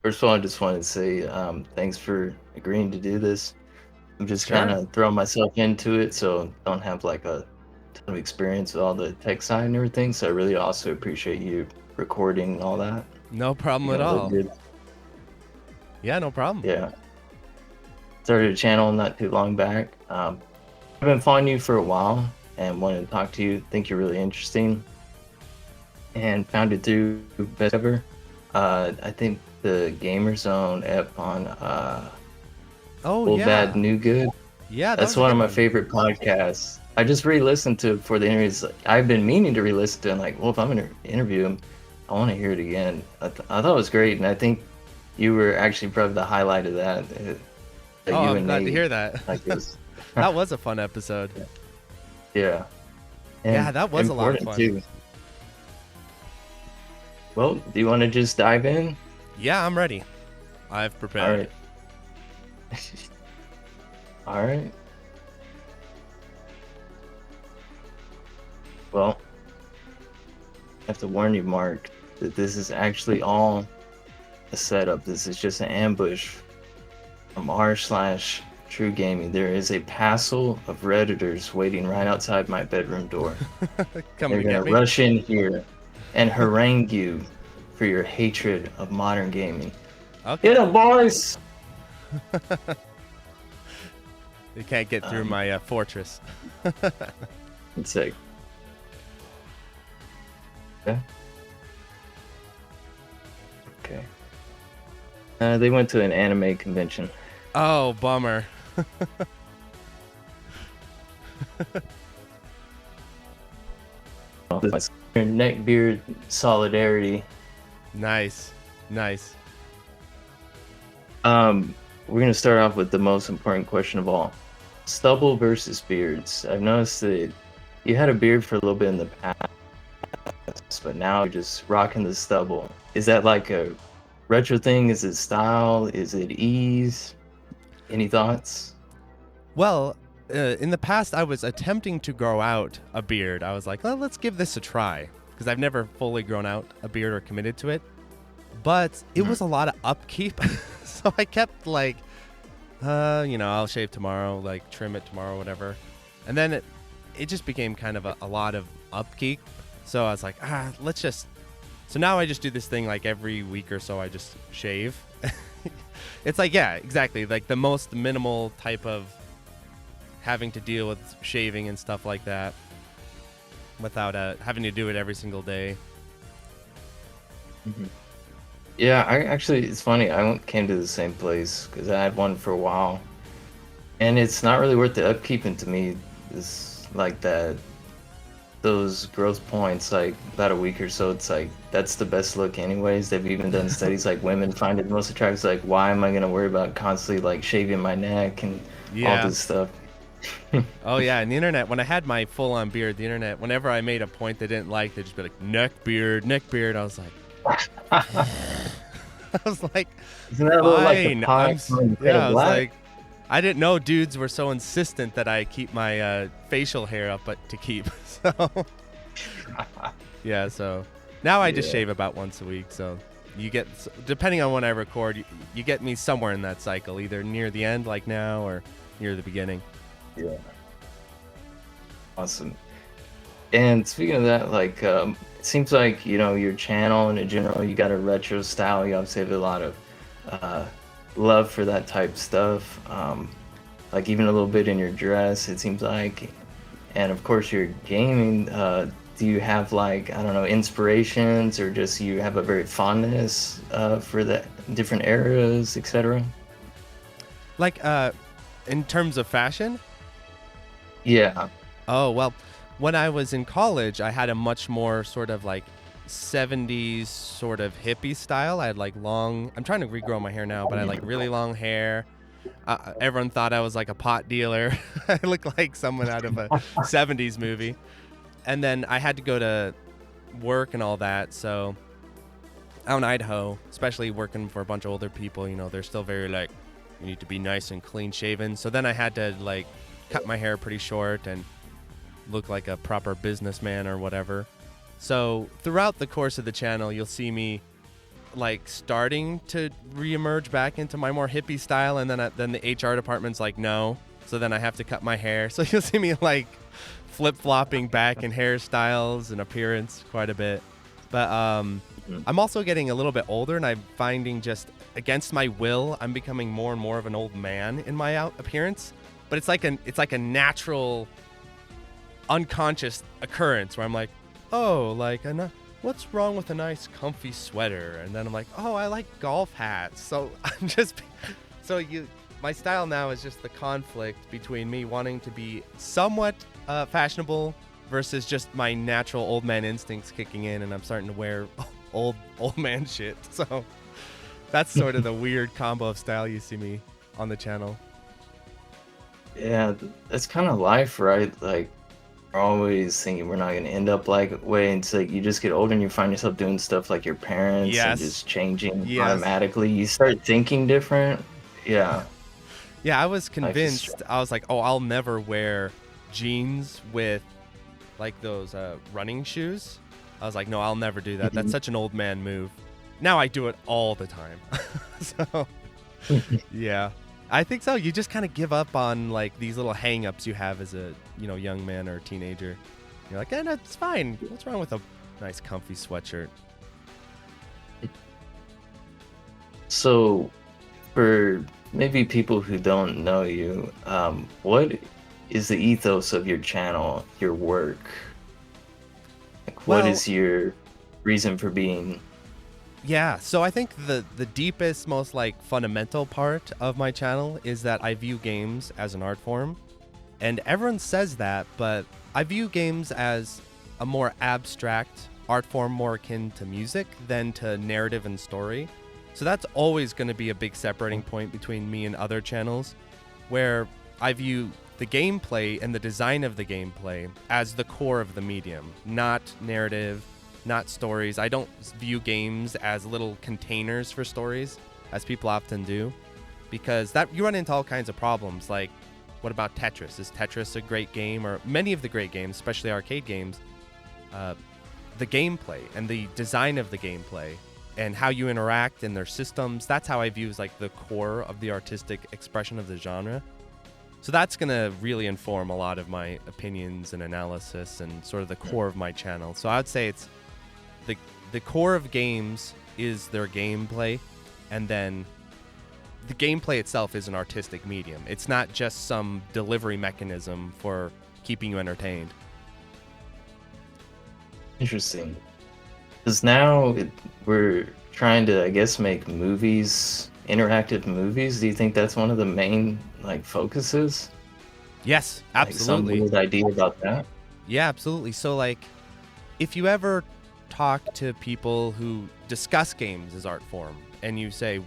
First of all, I just wanted to say thanks for agreeing to do this. I'm just kind Sure. of throwing myself into it, so don't have like a ton of experience with all the tech side and everything. So I really also appreciate you recording and all that. No problem Making at it look all. good. Yeah, no problem. Yeah. Started a channel not too long back. I've been following you for a while and wanted to talk to you. Think you're really interesting and found it through Best Ever. I think the Gamer Zone ep on Oh Old Bad yeah. New Good. Yeah, that That's was a one of good my one. favorite podcasts. I just re-listened to it for the interviews. I've been meaning to re-listen to it. Like, well, if I'm gonna interview him, I want to hear it again. I thought it was great, and I think you were actually probably the highlight of that. That Oh, you I'm and glad to Nate, hear that. like, it was, That was a fun episode. yeah, Yeah, and that was a lot of important fun. too. Well, do you want to just dive in? Yeah, I'm ready. I've All prepared. right, all right. Well, I have to warn you, Mark, that this is actually all a setup. This is just an ambush from r/True Gaming. There is a passel of Redditors waiting right outside my bedroom door. Coming They're to gonna get me? rush in here and harangue you for your hatred of modern gaming. Get Okay. 'em, boys! They can't get through Um, my fortress. let's see. Yeah, okay. They went to an anime convention. Oh, bummer. Oh, this is neckbeard solidarity. Nice. Nice. We're gonna start off with the most important question of all: stubble versus beards. I've noticed that you had a beard for a little bit in the past, but now you're just rocking the stubble. Is that like a retro thing? Is it style? Is it ease? Any thoughts? Well, in the past, I was attempting to grow out a beard. I was like, well, let's give this a try. Because I've never fully grown out a beard or committed to it. But it Mhm. was a lot of upkeep. So I kept like, I'll shave tomorrow, like trim it tomorrow, whatever. And then it just became kind of a lot of upkeep. So I was like, let's just. So now I just do this thing like every week or so. I just shave. It's like, yeah, exactly. Like the most minimal type of having to deal with shaving and stuff like that without having to do it every single day. Mhm. Yeah, I actually, it's funny. Came to the same place because I had one for a while, and it's not really worth the upkeeping to me. It's like that those growth points, like about a week or so, it's like that's the best look anyways. They've even done studies like women find it most attractive. Like, why am I gonna worry about constantly like shaving my neck and all Yeah. this stuff? Oh yeah, and the internet. When I had my full-on beard, the internet. Whenever I made a point they didn't like, they'd just be like, "Neck beard, neck beard." I was like, I was like, Isn't that a little like the fine. pie on the Fade Yeah. of I was Black? like, I didn't know dudes were so insistent that I keep my facial hair up, but to keep. So yeah. So now I just Yeah, shave about once a week. So you get, depending on when I record, you get me somewhere in that cycle, either near the end, like now, or near the beginning. yeah, awesome. And speaking of that, like, it seems like your channel in general, you got a retro style. You obviously have a lot of uh, love for that type stuff. Like even a little bit in your dress, it seems like, and of course your gaming. Do you have like I don't know inspirations, or just you have a very fondness for the different eras, etc.? Like in terms of fashion. Yeah. Oh, well, when I was in college, I had a much more sort of like 70s sort of hippie style. I had like long, I'm trying to regrow my hair now, but I had like really long hair. Everyone thought I was like a pot dealer. I looked like someone out of a 70s movie. And then I had to go to work and all that. So out in Idaho, especially working for a bunch of older people, they're still very like, you need to be nice and clean shaven. So then I had to like cut my hair pretty short and look like a proper businessman or whatever. So throughout the course of the channel, you'll see me like starting to reemerge back into my more hippie style, and then the HR department's like, no. So then I have to cut my hair. So you'll see me like flip-flopping back in hairstyles and appearance quite a bit. But I'm also getting a little bit older, and I'm finding just against my will, I'm becoming more and more of an old man in my appearance. But it's like a natural, unconscious occurrence where I'm like, oh, like what's wrong with a nice comfy sweater? And then I'm like, oh, I like golf hats. So I'm just my style now is just the conflict between me wanting to be somewhat fashionable versus just my natural old man instincts kicking in, and I'm starting to wear old man shit. So that's sort of the weird combo of style you see me on the channel. Yeah, that's kind of life, right? Like, we're always thinking we're not going to end up like way. It's like you just get older and you find yourself doing stuff like your parents and Yes. just changing Yes. automatically. You start thinking different. Yeah. Yeah, I was convinced. I was like, oh, I'll never wear jeans with like those running shoes. I was like, no, I'll never do that. That's such an old man move. Now I do it all the time. So, yeah, I think so. You just kind of give up on like these little hang-ups you have as a young man or teenager. You're like, no, it's fine. What's wrong with a nice comfy sweatshirt? So, for maybe people who don't know you, what is the ethos of your channel, your work? Like, what is your reason for being? Yeah, so I think the deepest, most like fundamental part of my channel is that I view games as an art form. And everyone says that, but I view games as a more abstract art form, more akin to music than to narrative and story. So that's always going to be a big separating point between me and other channels, where I view the gameplay and the design of the gameplay as the core of the medium, not narrative, not stories. I don't view games as little containers for stories, as people often do, because that you run into all kinds of problems. Like, what about Tetris? Is Tetris a great game? Or many of the great games, especially arcade games, the gameplay and the design of the gameplay and how you interact in their systems, that's how I view as like the core of the artistic expression of the genre. So that's going to really inform a lot of my opinions and analysis and sort of the core of my channel. So I would say it's the core of games is their gameplay, and then the gameplay itself is an artistic medium. It's not just some delivery mechanism for keeping you entertained. Interesting. Because now we're trying to, I guess, make movies, interactive movies. Do you think that's one of the main like focuses? Yes, Like absolutely. some weird idea about that? Yeah, absolutely. So like, if you ever talk to people who discuss games as art form and you say,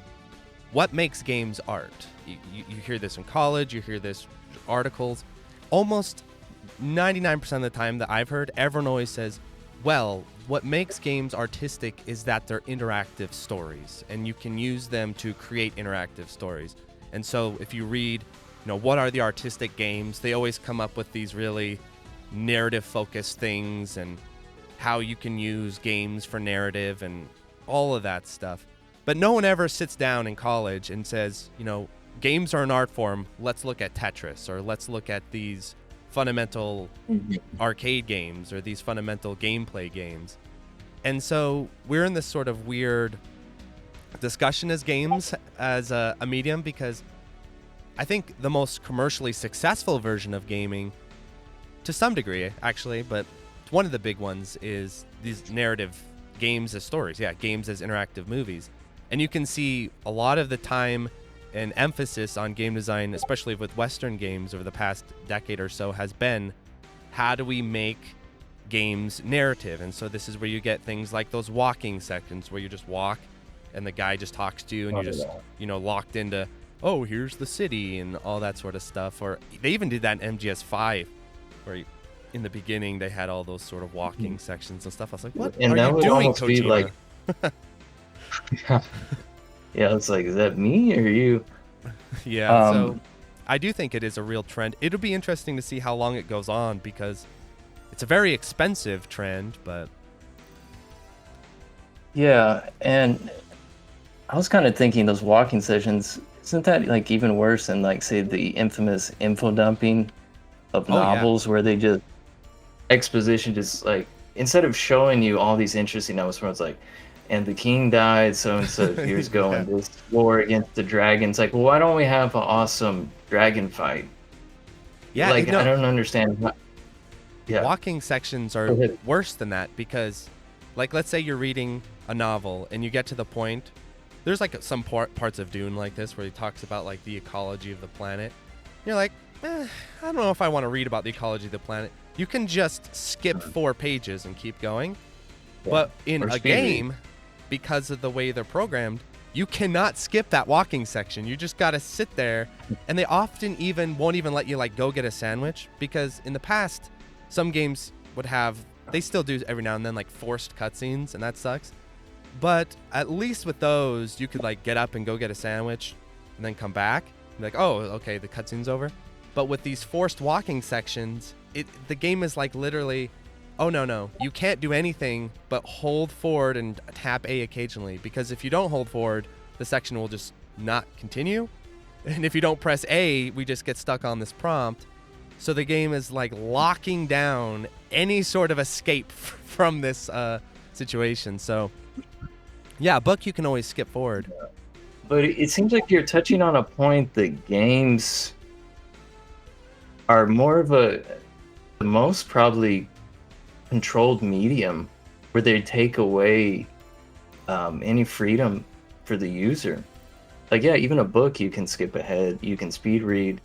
what makes games art? You hear this in college, you hear this articles. Almost 99% of the time that I've heard, everyone always says, well, what makes games artistic is that they're interactive stories, and you can use them to create interactive stories. And so if you read, what are the artistic games, they always come up with these really narrative-focused things and how you can use games for narrative and all of that stuff. But no one ever sits down in college and says, games are an art form, let's look at Tetris, or let's look at these fundamental arcade games or these fundamental gameplay games. And so we're in this sort of weird discussion as games as a medium, because I think the most commercially successful version of gaming, to some degree actually, but one of the big ones is these narrative games as stories. Yeah, games as interactive movies. And you can see a lot of the time and emphasis on game design, especially with Western games over the past decade or so, has been how do we make games narrative? And so this is where you get things like those walking sections where you just walk and the guy just talks to you and you're just, locked into, oh, here's the city and all that sort of stuff. Or they even did that in MGS5 where in the beginning they had all those sort of walking sections and stuff. I was like, what And are that you would doing, almost be Kojima? like, yeah, it's like, is that me or you? Yeah, so I do think it is a real trend. It'll be interesting to see how long it goes on, because it's a very expensive trend, but Yeah, and I was kind of thinking those walking sessions, isn't that like even worse than like say the infamous info dumping of Oh yeah. novels where they just exposition just like instead of showing you all these interesting novels where it's like, and the king died so and so years ago Yeah. in this war against the dragons. Like, well, why don't we have an awesome dragon fight? Yeah, Like, I no, don't understand. Yeah. walking sections are Go ahead. worse than that because, like, let's say you're reading a novel and you get to the point. There's like some parts of Dune like this where he talks about like the ecology of the planet. You're like, I don't know if I want to read about the ecology of the planet. You can just skip 4 pages and keep going. Yeah. But in Or a speed read. game, because of the way they're programmed, you cannot skip that walking section. You just got to sit there, and they often even won't even let you like go get a sandwich because in the past, some games would have, they still do every now and then, like forced cutscenes, and that sucks. But at least with those, you could like get up and go get a sandwich and then come back. Be like, oh, okay, the cutscene's over. But with these forced walking sections, the game is like literally, oh no, you can't do anything but hold forward and tap A occasionally, because if you don't hold forward, the section will just not continue. And if you don't press A, we just get stuck on this prompt. So the game is like locking down any sort of escape from this situation. So yeah, book you can always skip forward. But it seems like you're touching on a point that games are more of the most probably controlled medium where they take away any freedom for the user. Like, yeah, even a book you can skip ahead, you can speed read.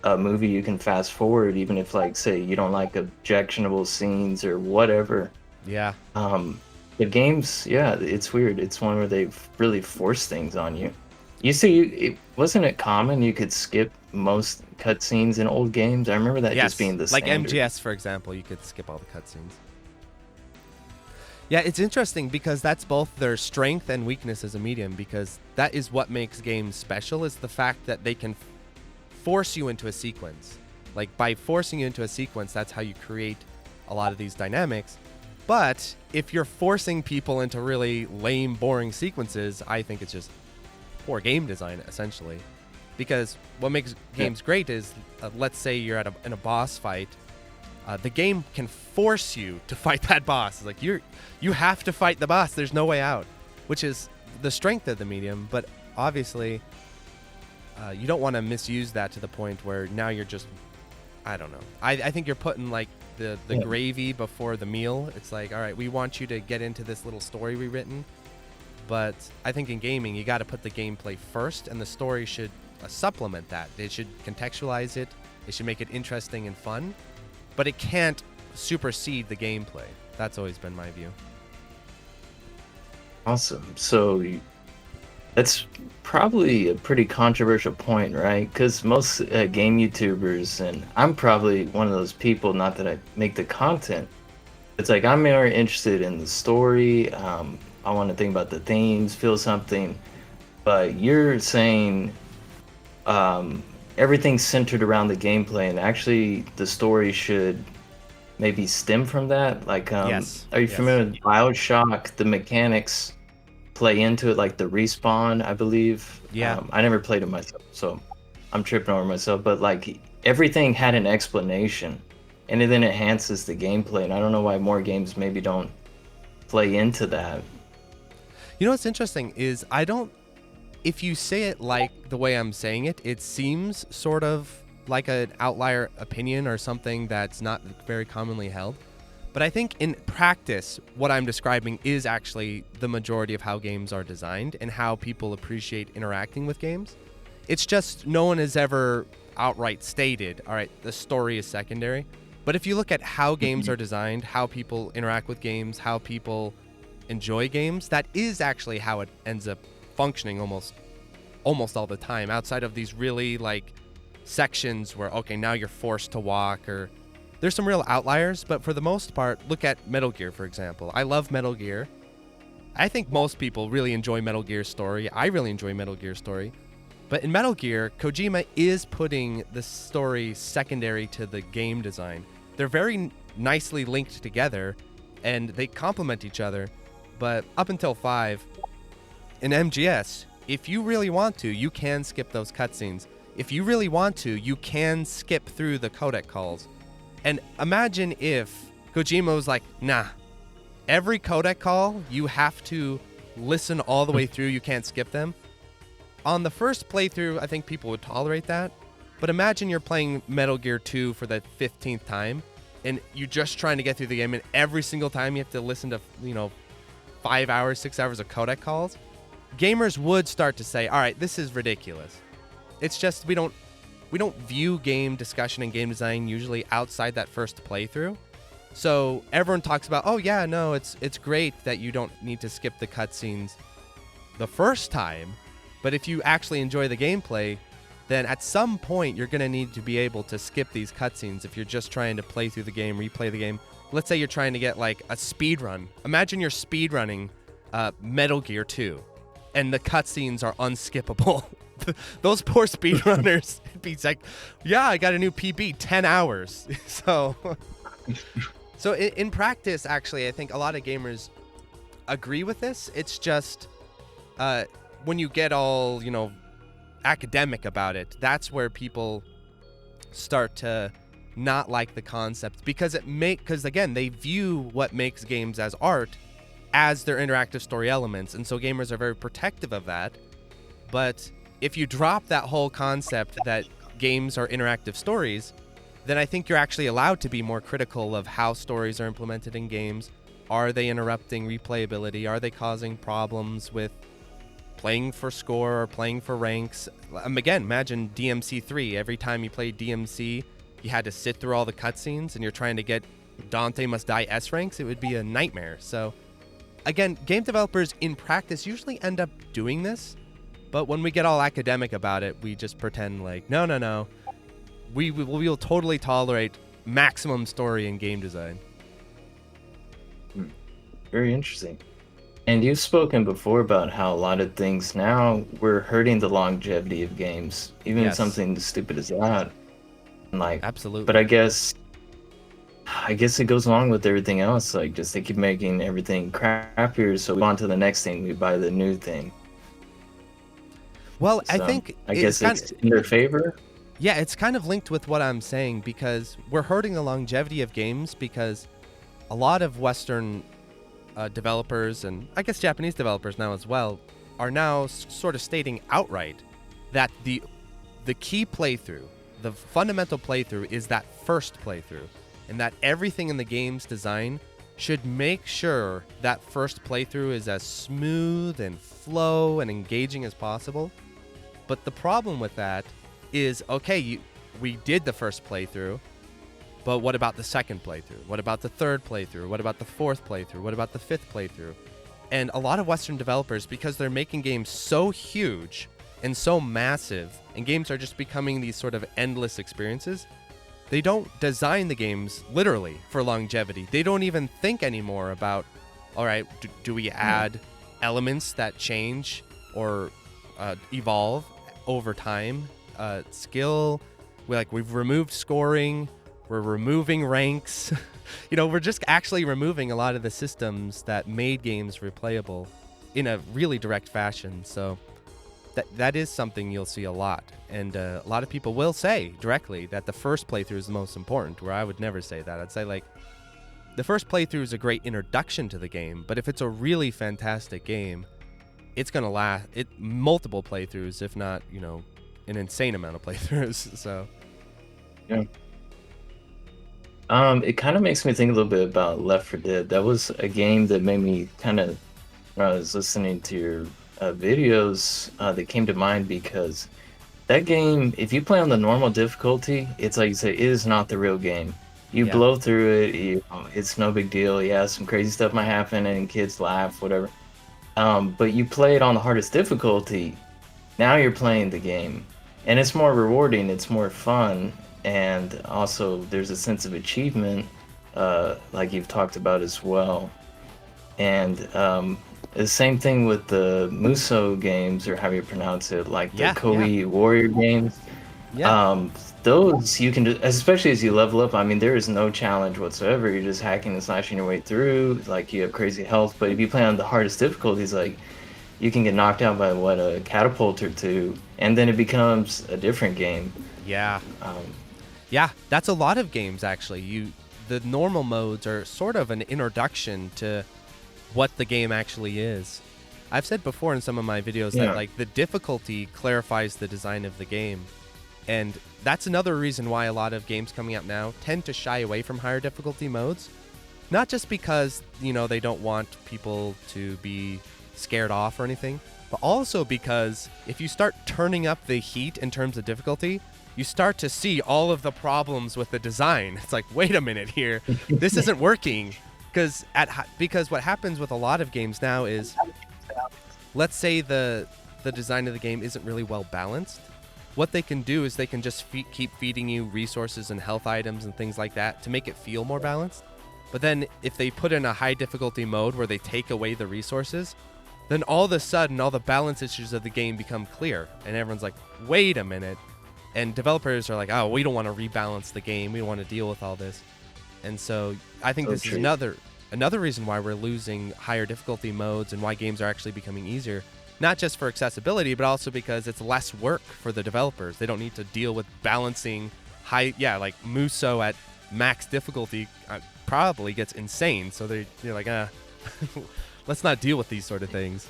A movie you can fast forward, even if, like, say you don't like objectionable scenes or whatever. Yeah. The games, yeah, it's weird. It's one where they've really forced things on you. You see, wasn't it common you could skip most cutscenes in old games? I remember that just being the Like standard. MGS, for example, you could skip all the cutscenes. Yeah, it's interesting because that's both their strength and weakness as a medium, because that is what makes games special, is the fact that they can force you into a sequence. Like, by forcing you into a sequence, that's how you create a lot of these dynamics. But if you're forcing people into really lame, boring sequences, I think it's just poor game design, essentially. Because what makes games great is, let's say you're in a boss fight, the game can force you to fight that boss. Like, you have to fight the boss. There's no way out, which is the strength of the medium. But obviously, you don't want to misuse that to the point where now you're just, I don't know. I think you're putting like the gravy before the meal. It's like, all right, we want you to get into this little story we've written. But I think in gaming, you got to put the gameplay first, and the story should supplement that. It should contextualize it. It should make it interesting and fun. But it can't supersede the gameplay. That's always been my view. Awesome. So that's probably a pretty controversial point, right? Because most game YouTubers, and I'm probably one of those people, not that I make the content, it's like I'm more interested in the story. I want to think about the themes, feel something. But you're saying everything's centered around the gameplay, and actually the story should maybe stem from that. Like, Yes. are you Yes. familiar with BioShock? The mechanics play into it, like the respawn, I believe. Yeah. I never played it myself, so I'm tripping over myself. But like everything had an explanation, and it then enhances the gameplay. And I don't know why more games maybe don't play into that. You know what's interesting is if you say it like the way I'm saying it, it seems sort of like an outlier opinion or something that's not very commonly held. But I think in practice, what I'm describing is actually the majority of how games are designed and how people appreciate interacting with games. It's just no one has ever outright stated, all right, the story is secondary. But if you look at how games are designed, how people interact with games, how people enjoy games, that is actually how it ends up functioning almost all the time, outside of these really like sections where, okay, now you're forced to walk, or there's some real outliers, but for the most part, look at Metal Gear, for example. I love Metal Gear. I think most people really enjoy Metal Gear's story. I really enjoy Metal Gear's story. But in Metal Gear, Kojima is putting the story secondary to the game design. They're very nicely linked together, and they complement each other. But up until 5, In MGS, if you really want to, you can skip those cutscenes. If you really want to, you can skip through the codec calls. And imagine if Kojima was like, nah, every codec call, you have to listen all the way through. You can't skip them. On the first playthrough, I think people would tolerate that. But imagine you're playing Metal Gear 2 for the 15th time, and you're just trying to get through the game, and every single time you have to listen to, 5 hours, 6 hours of codec calls. Gamers would start to say, all right, this is ridiculous. It's just we don't view game discussion and game design usually outside that first playthrough. So everyone talks about, oh yeah, no, it's great that you don't need to skip the cutscenes the first time, but if you actually enjoy the gameplay, then at some point you're going to need to be able to skip these cutscenes if you're just trying to play through the game, replay the game. Let's say you're trying to get like a speed run. Imagine you're speed running Metal Gear 2 and the cutscenes are unskippable. Those poor speedrunners, it'd be like, yeah, I got a new PB, 10 hours. So in practice, actually, I think a lot of gamers agree with this. It's just when you get all, academic about it, that's where people start to not like the concept because again, they view what makes games as art as their interactive story elements. And so gamers are very protective of that. But if you drop that whole concept that games are interactive stories, then I think you're actually allowed to be more critical of how stories are implemented in games. Are they interrupting replayability? Are they causing problems with playing for score or playing for ranks? Again, imagine DMC 3. Every time you played DMC, you had to sit through all the cutscenes and you're trying to get Dante Must Die S ranks. It would be a nightmare. So again, game developers in practice usually end up doing this. But when we get all academic about it, we just pretend like, no. We will totally tolerate maximum story in game design. Very interesting. And you've spoken before about how a lot of things now we're hurting the longevity of games, even Yes. something as stupid as that. Like, Absolutely. but I guess it goes along with everything else. Like, just they keep making everything crappier, so we go on to the next thing. We buy the new thing. Well, So, I think I guess it's in their favor. Yeah, it's kind of linked with what I'm saying because we're hurting the longevity of games because a lot of Western developers and I guess Japanese developers now as well are now sort of stating outright that the key playthrough, the fundamental playthrough is that first playthrough, and that everything in the game's design should make sure that first playthrough is as smooth and flow and engaging as possible. But the problem with that is, okay, we did the first playthrough, but what about the second playthrough? What about the third playthrough? What about the fourth playthrough? What about the fifth playthrough? And a lot of Western developers, because they're making games so huge and so massive, and games are just becoming these sort of endless experiences, they don't design the games literally for longevity. They don't even think anymore about, all right, do we add elements that change or evolve over time? Skill, we've removed scoring, we're removing ranks. We're just actually removing a lot of the systems that made games replayable in a really direct fashion. So that is something you'll see a lot. And a lot of people will say directly that the first playthrough is the most important, where I would never say that. I'd say, the first playthrough is a great introduction to the game, but if it's a really fantastic game, it's going to last multiple playthroughs, if not, an insane amount of playthroughs. So Yeah. It kind of makes me think a little bit about Left 4 Dead. That was a game that made me kind of, when I was listening to your videos, that came to mind because that game, if you play on the normal difficulty, it's like you say, it is not the real game. You blow through it, it's no big deal. Yeah, some crazy stuff might happen and kids laugh, whatever. But you play it on the hardest difficulty, now you're playing the game. And it's more rewarding, it's more fun, and also there's a sense of achievement, like you've talked about as well. And the same thing with the Muso games, or how you pronounce it, like the Koei Warrior games. Those you can do, especially as you level up. I mean, there is no challenge whatsoever. You're just hacking and slashing your way through. Like, you have crazy health. But if you play on the hardest difficulties, like, you can get knocked out by what, a catapult or two, and then it becomes a different game. Yeah. Um, Yeah, that's a lot of games actually. The normal modes are sort of an introduction to what the game actually is. I've said before in some of my videos that yeah, like the difficulty clarifies the design of the game. And that's another reason why a lot of games coming out now tend to shy away from higher difficulty modes. Not just because, they don't want people to be scared off or anything, but also because if you start turning up the heat in terms of difficulty, you start to see all of the problems with the design. It's like, wait a minute here, this isn't working. Because what happens with a lot of games now is, let's say the design of the game isn't really well balanced. What they can do is they can just keep feeding you resources and health items and things like that to make it feel more balanced. But then if they put in a high difficulty mode where they take away the resources, then all of a sudden all the balance issues of the game become clear, and everyone's like, wait a minute. And developers are like, oh, we don't want to rebalance the game, we don't want to deal with all this. And so I think so this is true. another reason why we're losing higher difficulty modes and why games are actually becoming easier. Not just for accessibility, but also because it's less work for the developers. They don't need to deal with balancing like Muso at max difficulty probably gets insane. So they're like, let's not deal with these sort of things.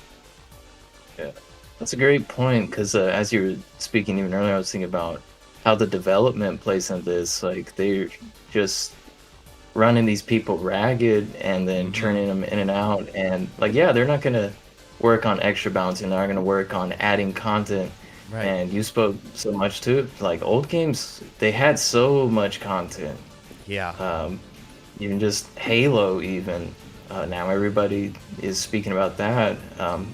Yeah, that's a great point because as you were speaking even earlier, I was thinking about how the development plays in this. Like they're just running these people ragged and then Mm-hmm. turning them in and out, and like yeah, they're not gonna work on extra balancing. They're not gonna work on adding content. Right. And you spoke so much to it. Like old games, they had so much content. Yeah. Um, Even just Halo, even now everybody is speaking about that.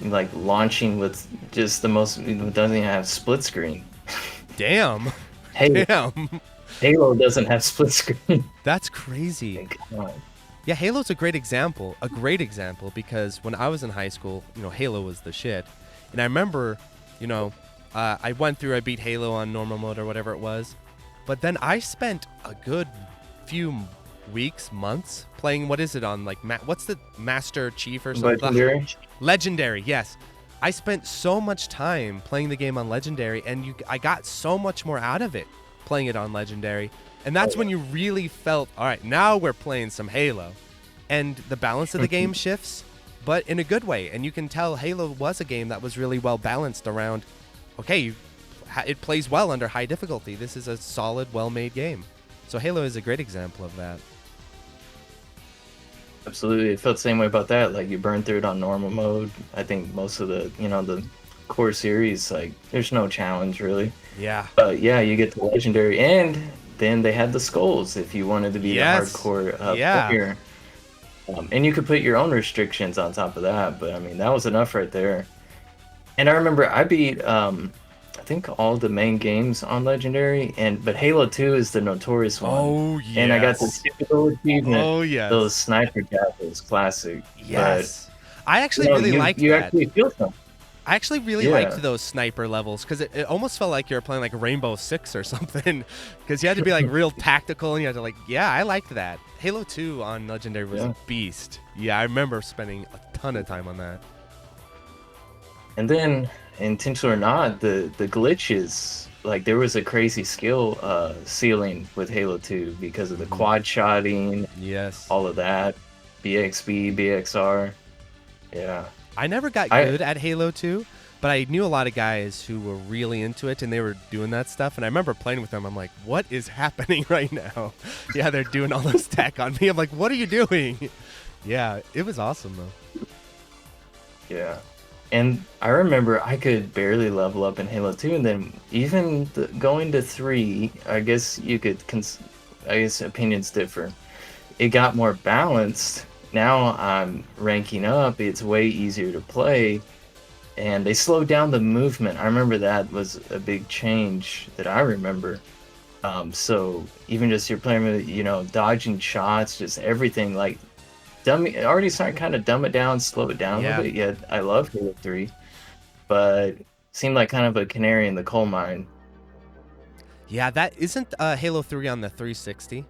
Like launching with just the most, doesn't even have split screen. Damn. Hey, Damn. Halo doesn't have split screen. That's crazy. Like, come on. Yeah, Halo's a great example. A great example because when I was in high school, Halo was the shit. And I remember, I beat Halo on normal mode or whatever it was. But then I spent a good few weeks, months playing, what is it on, like, what's the Master Chief or something? Legendary? Legendary, yes. I spent so much time playing the game on Legendary, and I got so much more out of it playing it on Legendary. And that's when you really felt, all right, now we're playing some Halo. And the balance of the game shifts, but in a good way. And you can tell Halo was a game that was really well balanced around, okay, it plays well under high difficulty. This is a solid, well-made game. So Halo is a great example of that. Absolutely. It felt the same way about that. Like you burn through it on normal mode. I think most of the core series, like there's no challenge really. Yeah. But yeah, you get to legendary, and then they had the skulls if you wanted to be the Yes. hardcore Yeah. player. And you could put your own restrictions on top of that. But I mean, that was enough right there. And I remember I beat I think all the main games on Legendary, but Halo 2 is the notorious one. Oh, And I got the yes. typical achievement, Oh, those yes. sniper jackals, classic. Yes. I But actually really liked you that. actually feel something. I actually really Yeah. liked those sniper levels because it almost felt like you were playing like Rainbow Six or something because you had to be like real tactical and you had to I liked that. Halo 2 on Legendary was Yeah. a beast. Yeah, I remember spending a ton of time on that. And then, intentional or not, the glitches, like there was a crazy skill ceiling with Halo 2 because of the Mhm. quad shotting, Yes. all of that, BXB, BXR. Yeah. I never got I good at Halo 2, but I knew a lot of guys who were really into it and they were doing that stuff. And I remember playing with them. I'm like, what is happening right now? Yeah, they're doing all this tech on me. I'm like, what are you doing? Yeah, it was awesome though. Yeah. And I remember I could barely level up in Halo 2, and then even going to 3, I guess you could, I guess opinions differ. It got more balanced. Now I'm ranking up, it's way easier to play, and they slowed down the movement. I remember that was a big change that I remember. So even just you're playing with, dodging shots, just everything, like already starting kind of dumb it down, slow it down a Yeah. little bit. Yet I love Halo 3, but seemed like kind of a canary in the coal mine. Yeah, that isn't Halo 3 on the 360.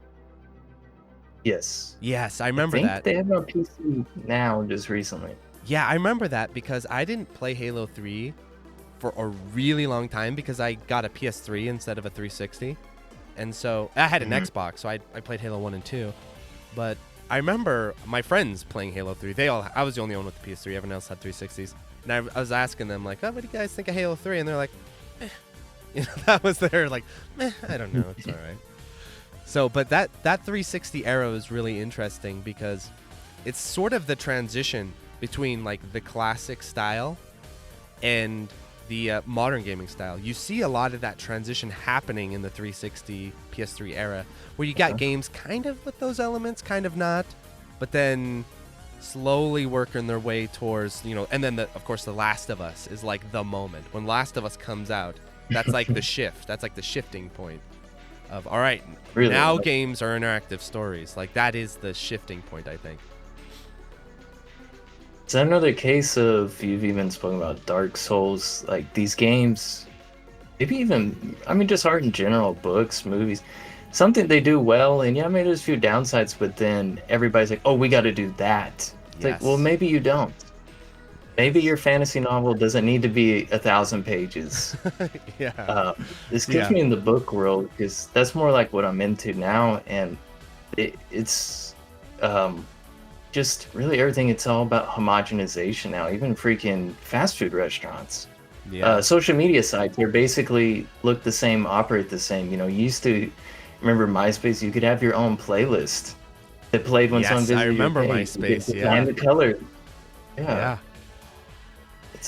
Yes, Yes, I I remember think that. they have it on PC now, just recently. Yeah, I remember that because I didn't play Halo 3 for a really long time because I got a PS3 instead of a 360. And so I had an Mhm. Xbox, so I played Halo 1 and 2. But I remember my friends playing Halo 3. I was the only one with the PS3. Everyone else had 360s. And I was asking them, like, oh, what do you guys think of Halo 3? And they're like, eh. You know, that was their, like, I don't know. It's all right. So, but that 360 era is really interesting because it's sort of the transition between, like, the classic style and the modern gaming style. You see a lot of that transition happening in the 360 PS3 era, where you got Okay. games kind of with those elements, kind of not, but then slowly working their way towards, you know, and then of course The Last of Us is like the moment. When Last of Us comes out, that's like the shift. That's like the shifting point of, all right, Really? now games are interactive stories. Like that is the shifting point, I think. Is that another case of you've even spoken about Dark Souls, like these games, maybe even, I mean, just art in general, books, movies, something they do well, and yeah, maybe there's a few downsides, but then everybody's like, oh, we got to do that. It's like, well, Yes. maybe you don't. Maybe your fantasy novel doesn't need to be 1,000 pages. Yeah. This keeps Yeah. me in the book world because that's more like what I'm into now, and it's um, just really everything. It's all about homogenization now. Even freaking fast food restaurants, Yeah. social media sites, they're basically look the same, operate the same. You know, you used to remember MySpace. You could have your own playlist that played when someone Yes, I visited your remember page. You could MySpace. define Yeah. the color. Yeah, Yeah.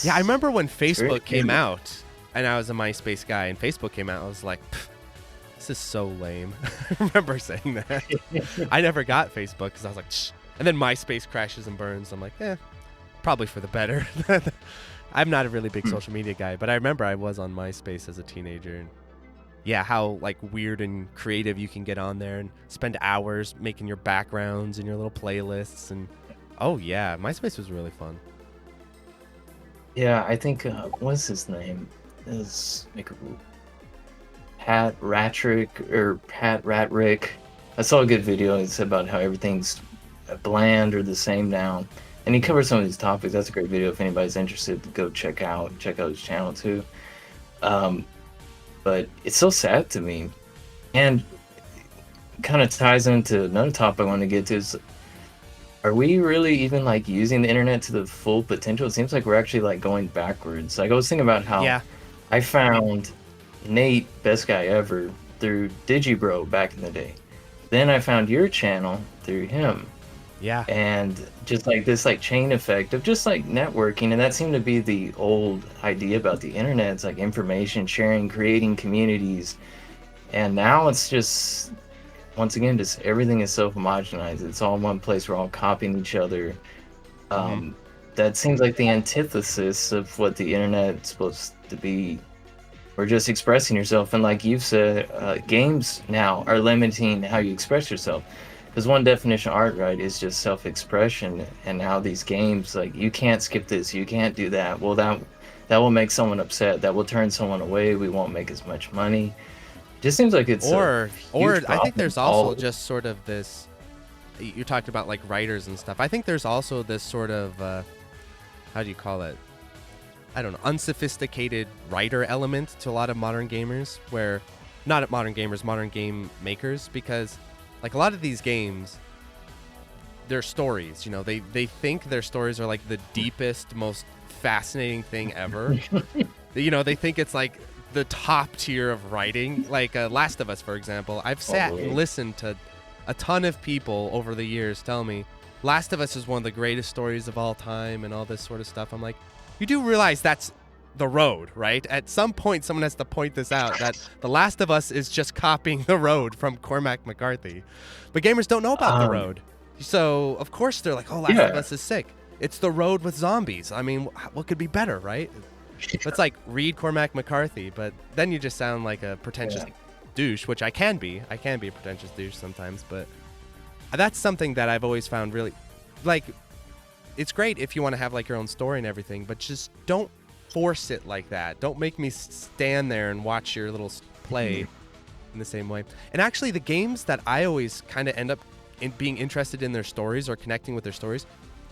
Yeah, I it's remember when it's very Facebook came cool. out and I was a MySpace guy and Facebook came out, I was like, "Pff, this is so lame." I remember saying that. I never got Facebook because I was like, shh. And then MySpace crashes and burns. I'm like, probably for the better. I'm not a really big social media guy, but I remember I was on MySpace as a teenager. And yeah, how like weird and creative you can get on there and spend hours making your backgrounds and your little playlists. And oh, yeah, MySpace was really fun. Yeah, I think what's his name is like Pat Ratrick or Pat Ratrick. I saw a good video. It's about how everything's bland or the same now, and he Hmm. covers some of these topics. That's a great video. If anybody's interested, go check out his channel too. Um, but it's so sad to me, and kind of ties into another topic I want to get to. Is are we really even like using the internet to the full potential? It seems like we're actually like going backwards. Like I was thinking about how Yeah. I found Nate, best guy ever, through Digibro back in the day. Then I found your channel through him. Yeah. And just like this like chain effect of just like networking, and that seemed to be the old idea about the internet. It's like information sharing, creating communities. And now it's just once again just everything is so homogenized. It's all one place, we're all copying each other. Hmm. Um that seems like the antithesis of what the internet's supposed to be, or just expressing yourself. And like you've said, games now are limiting how you express yourself. Because one definition of art, right, is just self-expression. And now these games, like you can't skip this, you can't do that. Well, that will make someone upset. That will turn someone away. We won't make as much money. Just seems like it's a Or huge I think problem. there's also All just sort of this. You talked about like writers and stuff. I think there's also this sort of how do you call it? I don't know, unsophisticated writer element to a lot of modern gamers, where not at modern gamers, modern game makers, because like a lot of these games, their stories, you know, they think their stories are like the deepest, most fascinating thing ever. You know, they think it's like the top tier of writing. Like Last of Us, for example. I've sat and totally. listened to a ton of people over the years tell me Last of Us is one of the greatest stories of all time and all this sort of stuff. I'm like, you do realize that's the road, right? At some point, someone has to point this out that The Last of Us is just copying the road from Cormac McCarthy. But gamers don't know about the Um, road. So, of course, they're like, oh, Last of yeah. Us is sick. It's the road with zombies. I mean, what could be better, right? It's like read Cormac McCarthy, but then you just sound like a pretentious Yeah. douche, which I can be. I can be a pretentious douche sometimes, but that's something that I've always found really like it's great if you want to have like your own story and everything, but just don't force it like that. Don't make me stand there and watch your little play in the same way. And actually the games that I always kind of end up in being interested in their stories or connecting with their stories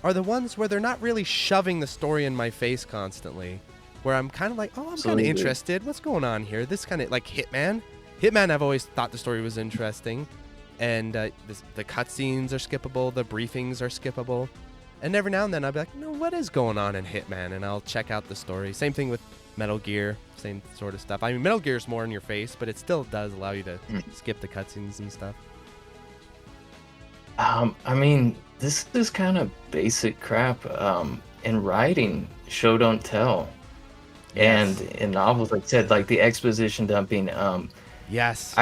are the ones where they're not really shoving the story in my face constantly, where I'm kind of like, oh, I'm kind of Absolutely. interested. What's going on here? This kind of like Hitman. Hitman, I've always thought the story was interesting, and the cutscenes are skippable, the briefings are skippable, and every now and then I'll be like, no, what is going on in Hitman? And I'll check out the story. Same thing with Metal Gear, same sort of stuff. I mean, Metal Gear's more in your face, but it still does allow you to skip the cutscenes and stuff. I mean, this is kind of basic crap. In writing, show don't tell. Yes. And in novels, like I said, like the exposition dumping, Yes.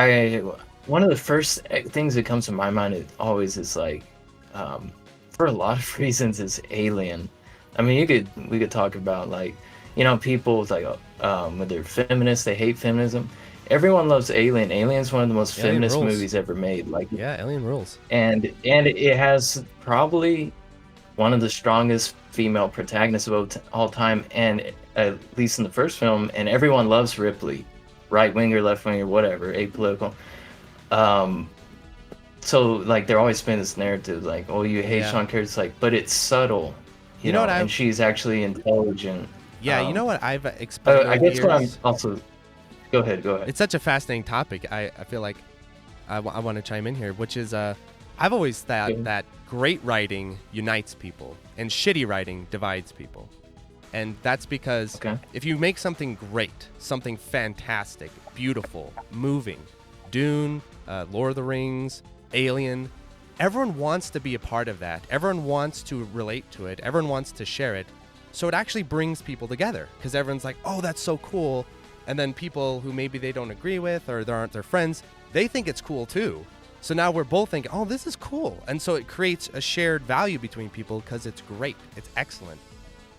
one of the first things that comes to my mind always is like, for a lot of reasons, is Alien. I mean, we could talk about like, people like, when they're feminists, they hate feminism. Everyone loves Alien. Alien's one of the most Alien feminist rules. movies ever made. Like, Yeah, Alien rules. and it has probably one of the strongest female protagonists of all time, and at least in the first film. And everyone loves Ripley, right winger, left winger, whatever, apolitical. So like they're always spinning this narrative like, oh, you hate Yeah. Sean Curtis, it's like, but it's subtle, You know what and she's actually intelligent. Yeah, you know what I've explained I over guess what I'm years? also. Go ahead. It's such a fascinating topic. I feel like I want to chime in here, which is I've always thought Yeah. that great writing unites people and shitty writing divides people. And that's because Okay. if you make something great, something fantastic, beautiful, moving, Dune, Lord of the Rings, Alien, everyone wants to be a part of that. Everyone wants to relate to it. Everyone wants to share it. So it actually brings people together because everyone's like, oh, that's so cool. And then people who maybe they don't agree with or they aren't their friends, they think it's cool too. So now we're both thinking, oh, this is cool. And so it creates a shared value between people because it's great. It's excellent.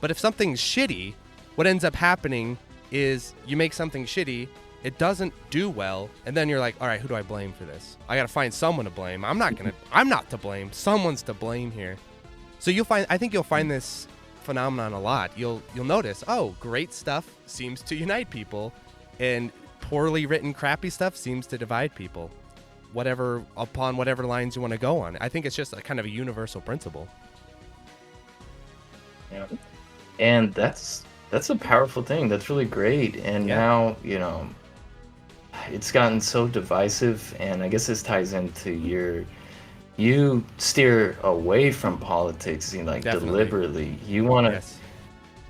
But if something's shitty, what ends up happening is you make something shitty, it doesn't do well, and then you're like, all right, who do I blame for this? I got to find someone to blame. I'm not to blame. Someone's to blame here. So I think you'll find this phenomenon a lot. You'll notice, oh, great stuff seems to unite people, and poorly written crappy stuff seems to divide people. Whatever lines you want to go on. I think it's just a kind of a universal principle. Yeah. And that's a powerful thing. That's really great. And Yeah. now, it's gotten so divisive, and I guess this ties into you steer away from politics, like Definitely. deliberately. You want to, Yes.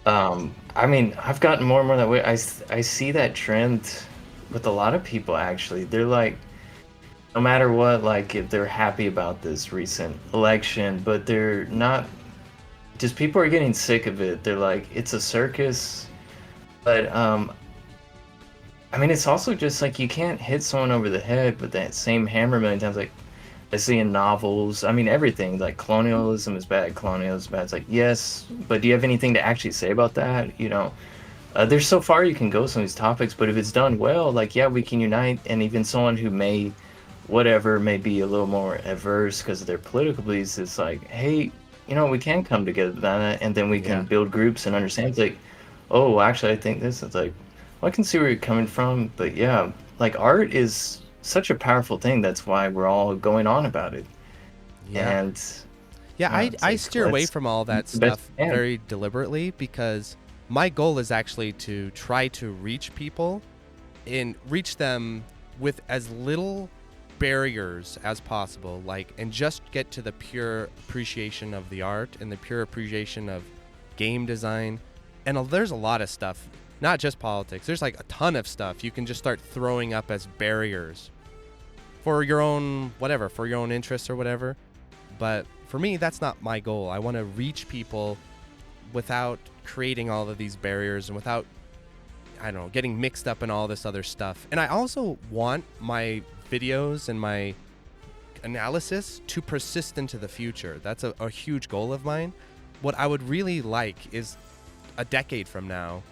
I mean, I've gotten more and more that way. I see that trend with a lot of people, actually. They're like, no matter what, like if they're happy about this recent election, but they're not, just people are getting sick of it. They're like, it's a circus. But I mean, it's also just like you can't hit someone over the head with that same hammer a million times. Like I see in novels, I mean, everything, like colonialism is bad, colonialism is bad. It's like, yes, but do you have anything to actually say about that? There's so far you can go with some of these topics, but if it's done well, like, yeah, we can unite. And even someone who may be a little more adverse because of their political beliefs, it's like, hey, we can come together about that, and then we can Yeah. build groups and understand. It's like, oh, actually, I think this. It's like, well, I can see where you're coming from, but yeah, like art is such a powerful thing. That's why we're all going on about it. Yeah. And Yeah, it's I like, steer away let's from all that make the best stuff we can. very deliberately because my goal is actually to try to reach people and reach them with as little barriers as possible, and just get to the pure appreciation of the art and the pure appreciation of game design. And there's a lot of stuff, not just politics. There's like a ton of stuff you can just start throwing up as barriers for your own interests or whatever. But for me, that's not my goal. I want to reach people without creating all of these barriers and without, I don't know, getting mixed up in all this other stuff. And I also want my videos and my analysis to persist into the future. That's a huge goal of mine. What I would really like is a decade from now,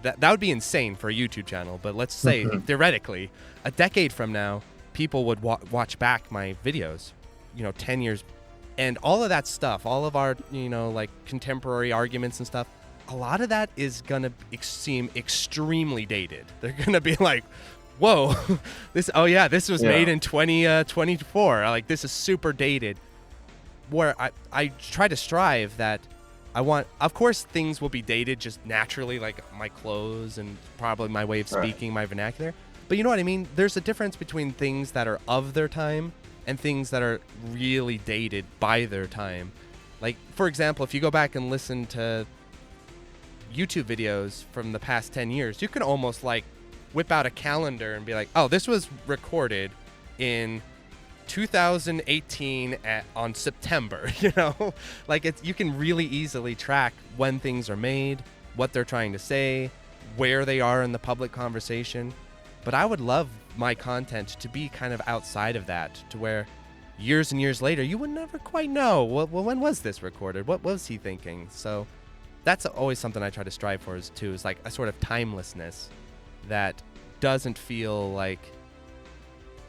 that would be insane for a YouTube channel, but let's say theoretically, a decade from now, people would watch back my videos, 10 years, and all of that stuff, all of our, contemporary arguments and stuff, a lot of that is gonna seem extremely dated. They're gonna be like, whoa, this was made in 2024. Like, this is super dated. where I try to strive that I want, of course, things will be dated just naturally, like my clothes and probably my way of Right. speaking, my vernacular. But you know what I mean? There's a difference between things that are of their time and things that are really dated by their time. Like, for example, if you go back and listen to YouTube videos from the past 10 years, you can almost like whip out a calendar and be like, oh, this was recorded in 2018 on September, you know? Like, it's, you can really easily track when things are made, what they're trying to say, where they are in the public conversation. But I would love my content to be kind of outside of that, to where years and years later, you would never quite know, well, when was this recorded? What was he thinking? So that's always something I try to strive for, is like a sort of timelessness that doesn't feel like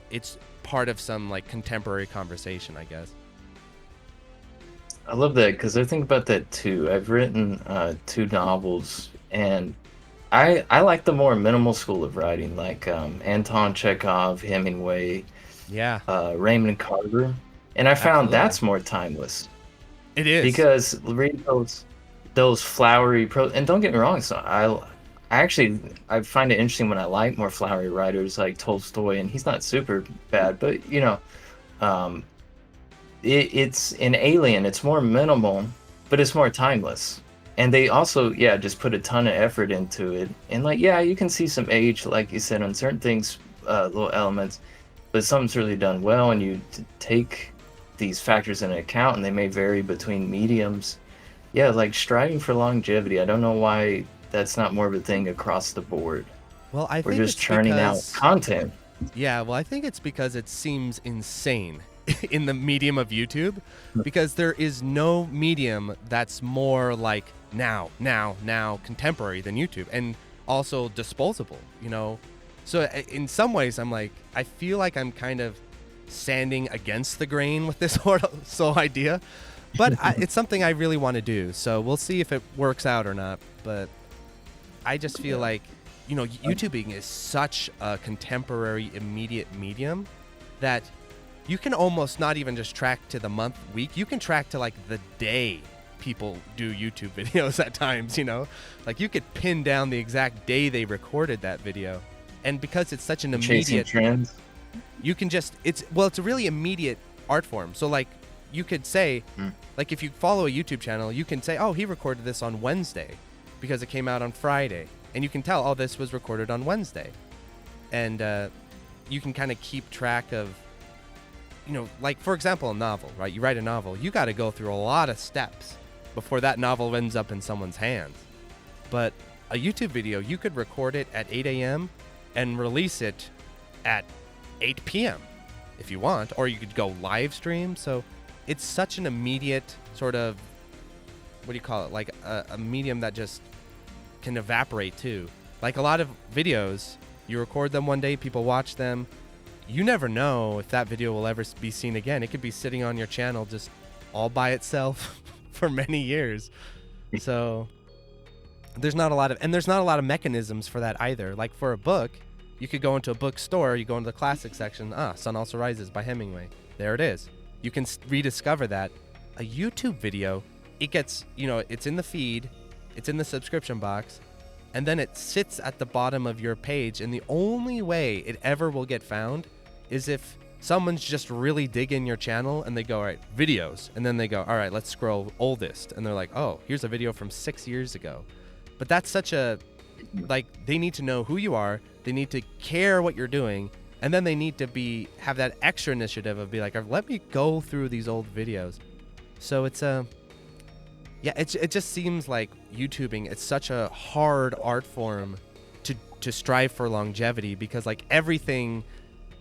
it's part of some like contemporary conversation, I guess. I love that because I think about that too. I've written 2 novels, and I like the more minimal school of writing, like Anton Chekhov, Hemingway, Yeah, Raymond Carver, and I found absolutely. that's more timeless It is. because reading those flowery prose. And don't get me wrong, so I find it interesting when I like more flowery writers like Tolstoy, and he's not super bad, but um, it's an alien. It's more minimal, but it's more timeless. And they also, yeah, just put a ton of effort into it. And like, yeah, you can see some age, like you said, on certain things, little elements, but something's really done well, and you take these factors into account, and they may vary between mediums. Yeah, like striving for longevity. I don't know why that's not more of a thing across the board. Well, I We're think just it's churning out because, content. yeah, well, I think it's because it seems insane in the medium of YouTube, because there is no medium that's more like now contemporary than YouTube, and also disposable, you know? So in some ways, I'm like, I feel like I'm kind of sanding against the grain with this whole idea, but it's something I really want to do. So we'll see if it works out or not. But I just feel Yeah. like, you know, YouTubing is such a contemporary, immediate medium that you can almost not even just track to the month, week. You can track to like the day people do YouTube videos at times, you know? Like you could pin down the exact day they recorded that video. And because it's such an Chasing immediate, trends. you can just, it's a really immediate art form. So like you could say, Mm. like if you follow a YouTube channel, you can say, oh, he recorded this on Wednesday because it came out on Friday. And you can tell, oh, this was recorded on Wednesday. And you can kind of keep track of, you know, like for example, a novel, right? You write a novel, you got to go through a lot of steps before that novel ends up in someone's hands. But a YouTube video, you could record it at 8 a.m. and release it at 8 p.m. if you want, or you could go live stream. So it's such an immediate sort of, what do you call it? Like a medium that just can evaporate too. Like a lot of videos, you record them one day, people watch them. You never know if that video will ever be seen again. It could be sitting on your channel just all by itself for many years. So there's not a lot of mechanisms for that either. Like for a book, you could go into a bookstore, you go into the classic section, Sun Also Rises by Hemingway. There it is. You can rediscover that. A YouTube video, it gets, you know, it's in the feed, it's in the subscription box, and then it sits at the bottom of your page. And the only way it ever will get found is if someone's just really digging your channel and they go, all right, videos. And then they go, all right, let's scroll oldest. And they're like, oh, here's a video from 6 years ago. But that's such a, like, they need to know who you are. They need to care what you're doing. And then they need to have that extra initiative of be like, let me go through these old videos. So it's yeah, it just seems like YouTubing, it's such a hard art form to strive for longevity, because like everything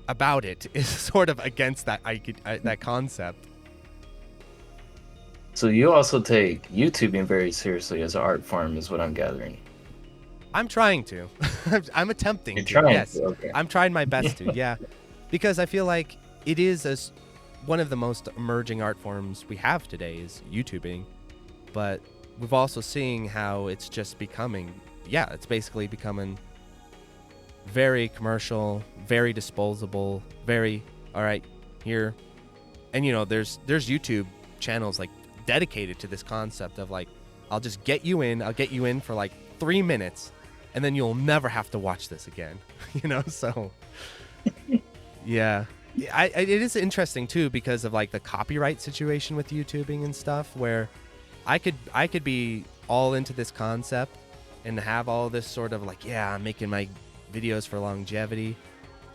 about it is sort of against that that concept. So you also take YouTubing very seriously as an art form, is what I'm gathering. I'm trying to. I'm attempting You're to. trying Yes. to, okay. I'm trying my best to. Yeah. Because I feel like it is one of the most emerging art forms we have today is YouTubing. But we've also seen how it's just becoming, it's basically becoming very commercial, very disposable, very, all right, here. And, you know, there's YouTube channels like dedicated to this concept of like, I'll just get you in. I'll get you in for like 3 minutes, and then you'll never have to watch this again. So yeah. It is interesting too because of like the copyright situation with YouTubing and stuff, where I could be all into this concept and have all this sort of like, yeah, I'm making my videos for longevity,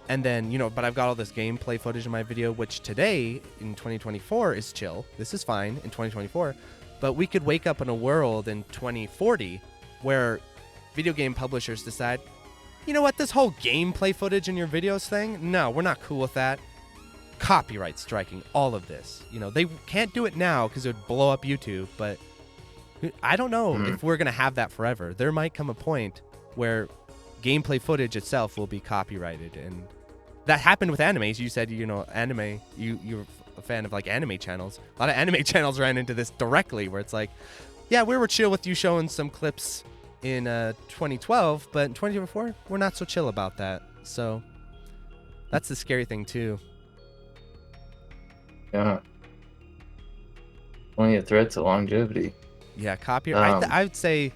and then but I've got all this gameplay footage in my video, which today in 2024 is chill. This is fine in 2024, but we could wake up in a world in 2040 where video game publishers decide, you know what, this whole gameplay footage in your videos thing, no, we're not cool with that. Copyright striking all of this. They can't do it now because it would blow up YouTube, but I don't know if we're going to have that forever. There might come a point where gameplay footage itself will be copyrighted, and that happened with animes. You said, anime, you're a fan of like anime channels. A lot of anime channels ran into this directly, where it's like, yeah, we were chill with you showing some clips in 2012, but in 2024, we're not so chill about that. So that's the scary thing too. Yeah. Only a threat to longevity. Yeah, copyright. I would say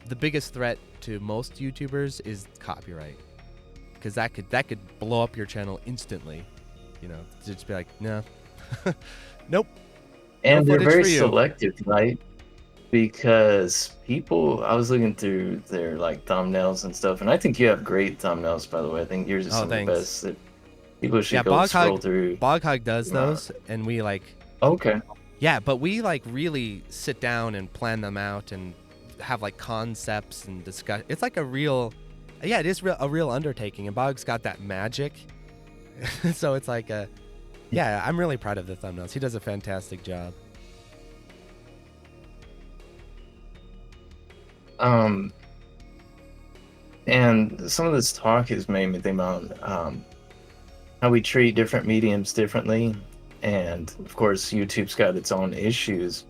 the biggest threat to most YouTubers is copyright, because that could blow up your channel instantly. Just be like, no, nope. And no they're very for you. selective, right? Because I was looking through their like thumbnails and stuff, and I think you have great thumbnails, by the way. I think yours is some of the best that people should go scroll through. Boghug does those, and we like. Okay. Yeah, but we like really sit down and plan them out and have like concepts and discuss. It's like it is a real undertaking, and Bog's got that magic. So it's like I'm really proud of the thumbnails. He does a fantastic job. And some of this talk has made me think about how we treat different mediums differently. And of course, YouTube's got its own issues.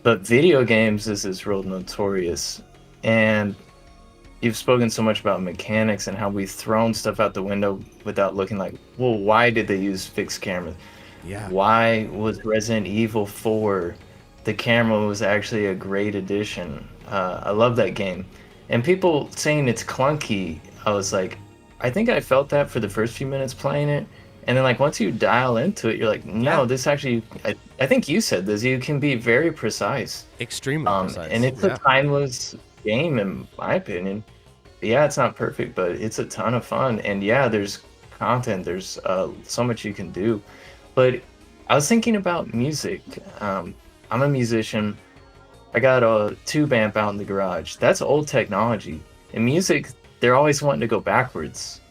But video games is real notorious. And you've spoken so much about mechanics and how we've thrown stuff out the window without looking like, well, why did they use fixed cameras? Yeah. Why was Resident Evil 4, the camera was actually a great addition? I love that game. And people saying it's clunky, I was like, I think I felt that for the first few minutes playing it. And then like once you dial into it, you're like, no, this actually, I think you said this, you can be very precise. Extremely precise. And it's a timeless game in my opinion. Yeah, it's not perfect, but it's a ton of fun. And yeah, there's content, there's so much you can do. But I was thinking about music. I'm a musician. I got a tube amp out in the garage. That's old technology. In music, they're always wanting to go backwards.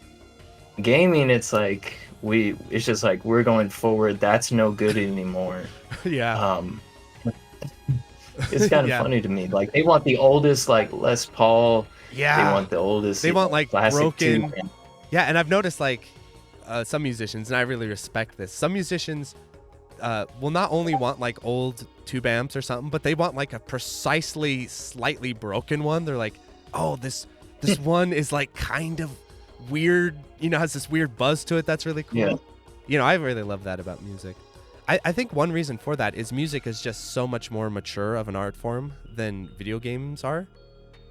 Gaming, it's like it's just like we're going forward. That's no good anymore. Yeah. It's kind of funny to me. Like they want the oldest, like Les Paul. Yeah. They want the oldest. They want like broken. Tube. Yeah, and I've noticed like some musicians, and I really respect this. Some musicians will not only want like old tube amps or something, but they want like a precisely slightly broken one. They're like, oh, this one is like kind of weird, has this weird buzz to it that's really cool. Yeah. I really love that about music. I think one reason for that is music is just so much more mature of an art form than video games are.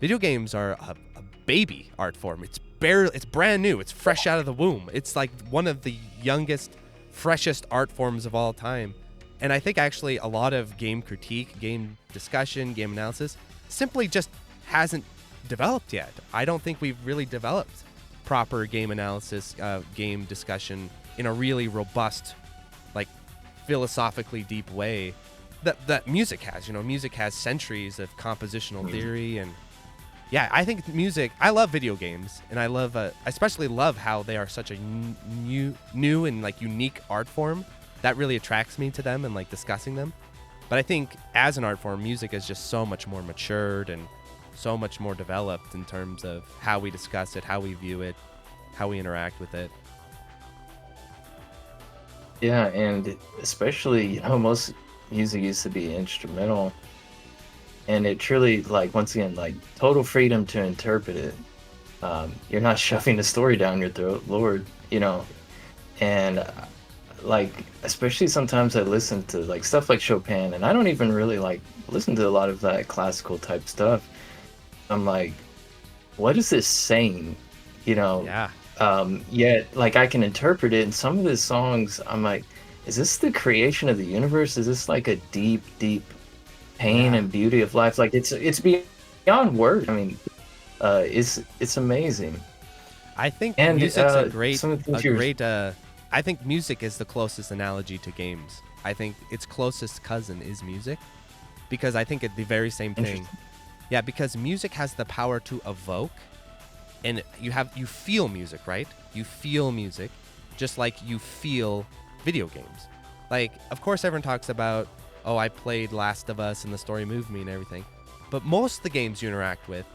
Video games are a baby art form. It's brand new. It's fresh out of the womb. It's like one of the youngest, freshest art forms of all time. And I think actually a lot of game critique, game discussion, game analysis simply just hasn't developed yet. I don't think we've really developed proper game analysis, game discussion in a really robust, like philosophically deep way that music has. Music has centuries of compositional theory, and yeah, I think music. I love video games, and I especially love how they are such a new and like unique art form. That really attracts me to them and like discussing them. But I think as an art form, music is just so much more matured and so much more developed in terms of how we discuss it, how we view it, how we interact with it. Yeah, and especially, most music used to be instrumental, and it truly, like, once again, like, total freedom to interpret it. You're not shoving the story down your throat, Lord, and like especially sometimes I listen to like stuff like Chopin, and I don't even really like listen to a lot of that classical type stuff. I'm like, what is this saying? You know, Yeah. yet like I can interpret it. And some of his songs, I'm like, is this the creation of the universe? Is this like a deep, deep pain Yeah. and beauty of life? Like it's beyond words. I mean, it's amazing. I think And music's some of the a things you were, great I think music is the closest analogy to games. I think its closest cousin is music because I think it's the very same thing. interesting. Yeah, because music has the power to evoke, and you feel music, right? You feel music just like you feel video games. Like, of course everyone talks about, oh, I played Last of Us and the story moved me and everything. But most of the games you interact with,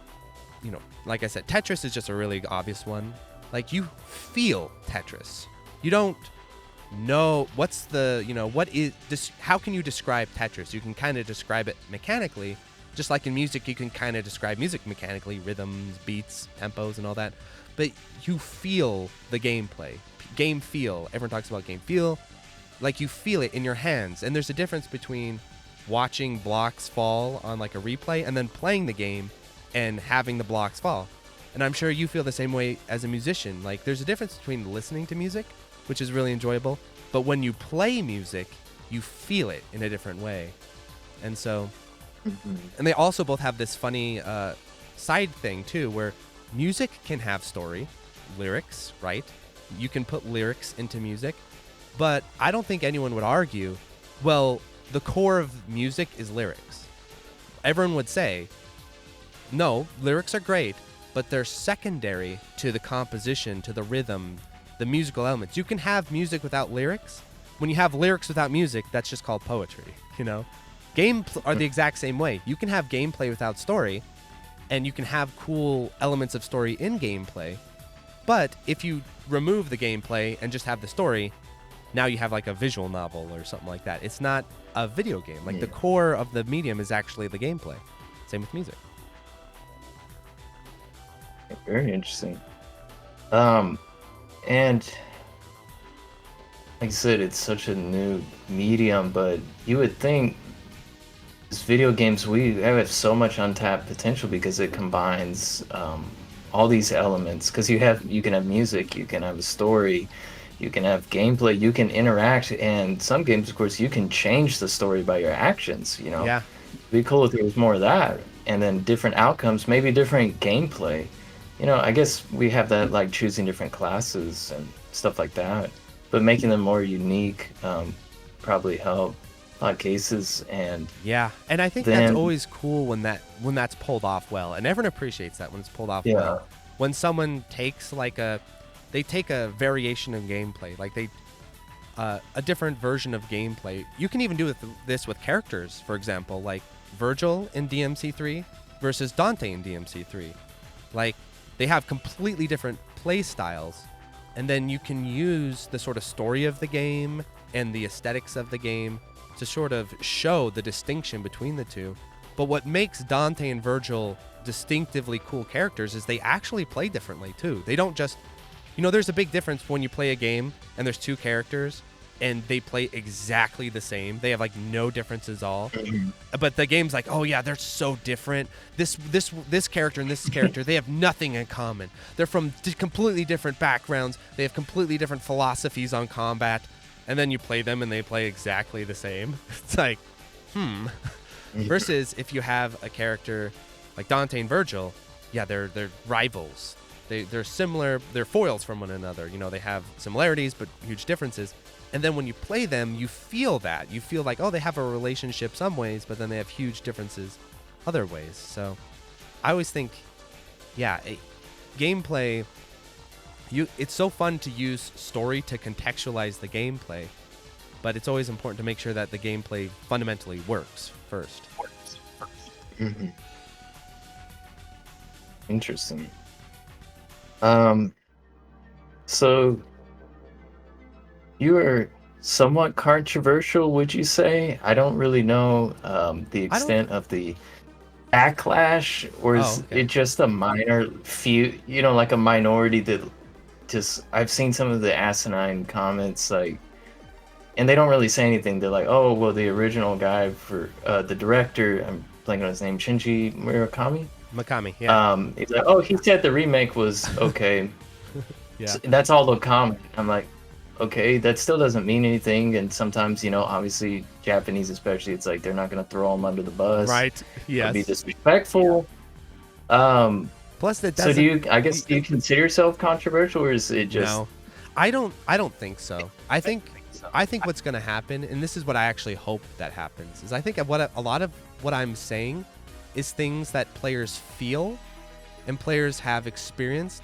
you know, like I said, Tetris is just a really obvious one. Like, you feel Tetris. You don't know what's the, you know, what is this, how can you describe Tetris? You can kind of describe it mechanically, just like in music you can kind of describe music mechanically, rhythms, beats, tempos and all that. But you feel the gameplay. Game feel. Everyone talks about game feel. Like, you feel it in your hands. And there's a difference between watching blocks fall on like a replay and then playing the game and having the blocks fall. And I'm sure you feel the same way as a musician. Like, there's a difference between listening to music, which is really enjoyable, but when you play music, you feel it in a different way. And so, and they also both have this funny side thing too, where music can have story, lyrics, right? You can put lyrics into music, but I don't think anyone would argue, well, the core of music is lyrics. Everyone would say, no, lyrics are great, but they're secondary to the composition, to the rhythm, the musical elements. You can have music without lyrics. When you have lyrics without music, that's just called poetry, you know? Games are the exact same way. You can have gameplay without story, and you can have cool elements of story in gameplay. But if you remove the gameplay and just have the story, now you have like a visual novel or something like that. It's not a video game. Like, the core of the medium is actually the gameplay. Same with music. Very interesting. And like I said, it's such a new medium, but you would think as video games, we have so much untapped potential because it combines all these elements. Because you can have music, you can have a story, you can have gameplay, you can interact, and some games, of course, you can change the story by your actions. You know, Yeah. it'd be cool if there was more of that, and then different outcomes, maybe different gameplay. You know, I guess we have that like choosing different classes and stuff like that, but making them more unique probably help a lot of cases. And Yeah, and I think that's then, always cool when that's pulled off well, and everyone appreciates that when it's pulled off yeah, well. When someone takes they take a variation of gameplay, like a different version of gameplay. You can even do this with characters, for example, like Virgil in DMC3 versus Dante in DMC3. Like, they have completely different play styles, and then you can use the sort of story of the game and the aesthetics of the game to sort of show the distinction between the two. But what makes Dante and Virgil distinctively cool characters is they actually play differently too. They don't just, you know, there's a big difference when you play a game and there's two characters and they play exactly the same. They have like no differences at all. But the game's like, oh yeah, they're so different. This character and this character, they have nothing in common. They're from completely different backgrounds. They have completely different philosophies on combat. And then you play them and they play exactly the same. It's like, Versus if you have a character like Dante and Virgil, yeah, they're rivals. They're similar. They're foils from one another. You know, they have similarities but huge differences. And then when you play them, you feel that. You feel like, oh, they have a relationship some ways, but then they have huge differences other ways. So I always think, yeah, gameplay, it's so fun to use story to contextualize the gameplay, but it's always important to make sure that the gameplay fundamentally works first. hmm interesting. So you are somewhat controversial, would you say? I don't really know the I don't. extent of the backlash, or Oh, is okay. it just a minor few, like a minority that just I've seen some of the asinine comments like and they don't really say anything. They're like, oh, well, the original guy for the director, I'm blanking on his name, Shinji Murakami. Mikami, yeah. He's like, oh, he said the remake was okay. Yeah. That's all the comment. I'm like, okay, that still doesn't mean anything. And sometimes, obviously Japanese, especially, it's like they're not gonna throw them under the bus Right. or be Yes. disrespectful. Plus, that So doesn't. do you consider yourself controversial, or is it just? No, I don't. I don't think so. I think what's going to happen, and this is what I actually hope that happens, is I think a lot of what I'm saying is things that players feel and players have experienced,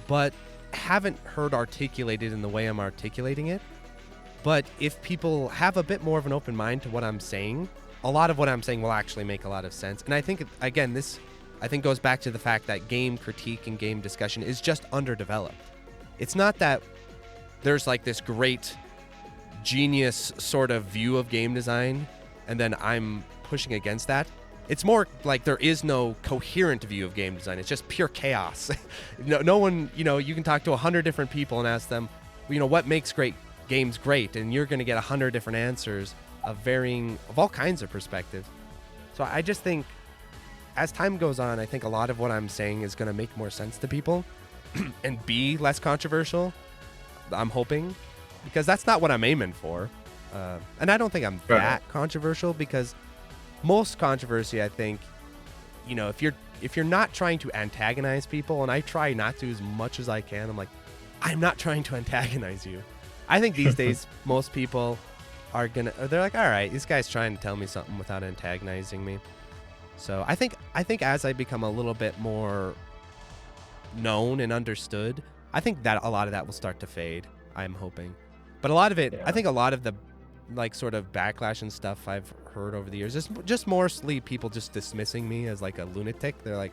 but haven't heard articulated in the way I'm articulating it. But if people have a bit more of an open mind to what I'm saying, a lot of what I'm saying will actually make a lot of sense. And I think, again, this I think goes back to the fact that game critique and game discussion is just underdeveloped. It's not that there's like this great genius sort of view of game design and then I'm pushing against that. It's more like there is no coherent view of game design. It's just pure chaos. No one, you can talk to 100 different people and ask them, what makes great games great? And you're going to get 100 different answers of all kinds of perspectives. So I just think as time goes on, I think a lot of what I'm saying is going to make more sense to people and be less controversial. I'm hoping, because that's not what I'm aiming for. And I don't think I'm that controversial, because most controversy, I think, if you're not trying to antagonize people, and I try not to as much as I can, I'm not trying to antagonize you. I think these days most people they're like, all right, this guy's trying to tell me something without antagonizing me. So I think as I become a little bit more known and understood, I think that a lot of that will start to fade. I'm hoping, but a lot of it, I think a lot of the sort of backlash and stuff I've heard over the years is just mostly people just dismissing me as like a lunatic. They're like,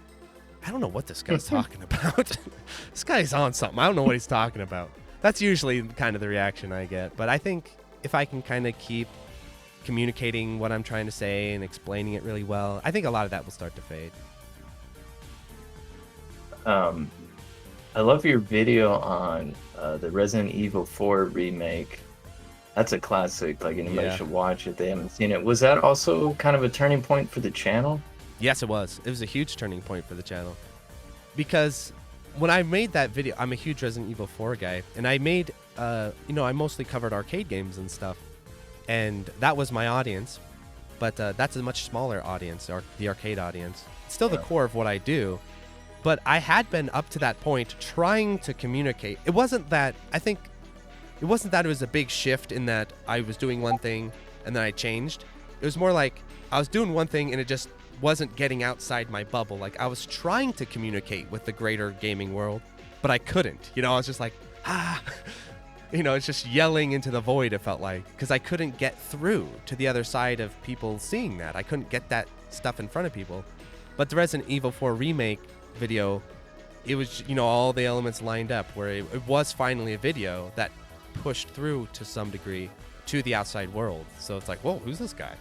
I don't know what this guy's talking about. This guy's on something. I don't know what he's talking about. That's usually kind of the reaction I get. But I think if I can kind of keep communicating what I'm trying to say and explaining it really well, I think a lot of that will start to fade. I love your video on the Resident Evil 4 remake. That's a classic. Like, anybody should watch it. They haven't seen it. Was that also kind of a turning point for the channel? Yes, it was. It was a huge turning point for the channel. Because when I made that video, I'm a huge Resident Evil 4 guy. And I made, I mostly covered arcade games and stuff. And that was my audience. But that's a much smaller audience, the arcade audience. It's still the core of what I do. But I had been up to that point trying to communicate. It wasn't that it was a big shift in that I was doing one thing and then I changed. It was more like I was doing one thing and it just wasn't getting outside my bubble. Like, I was trying to communicate with the greater gaming world, but I couldn't. I was just like, it's just yelling into the void, it felt like, because I couldn't get through to the other side of people seeing that. I couldn't get that stuff in front of people. But the Resident Evil 4 remake video, it was, all the elements lined up where it was finally a video that pushed through to some degree to the outside world. So it's like, whoa, who's this guy?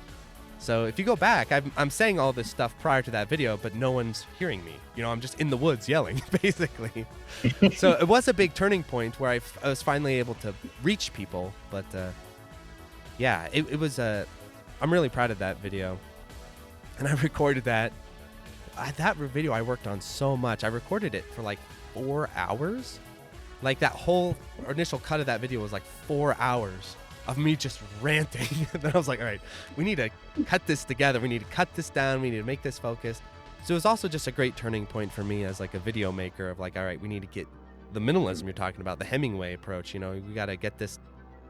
So if you go back, I'm saying all this stuff prior to that video, but no one's hearing me. I'm just in the woods yelling, basically. So it was a big turning point where I was finally able to reach people. But yeah, it was I'm really proud of that video. And I recorded that. That video I worked on so much. I recorded it for like 4 hours. Like, that whole initial cut of that video was like 4 hours of me just ranting. And then I was like, all right, we need to cut this together. We need to cut this down. We need to make this focused. So it was also just a great turning point for me as like a video maker of like, all right, we need to get the minimalism you're talking about, the Hemingway approach. We got to get this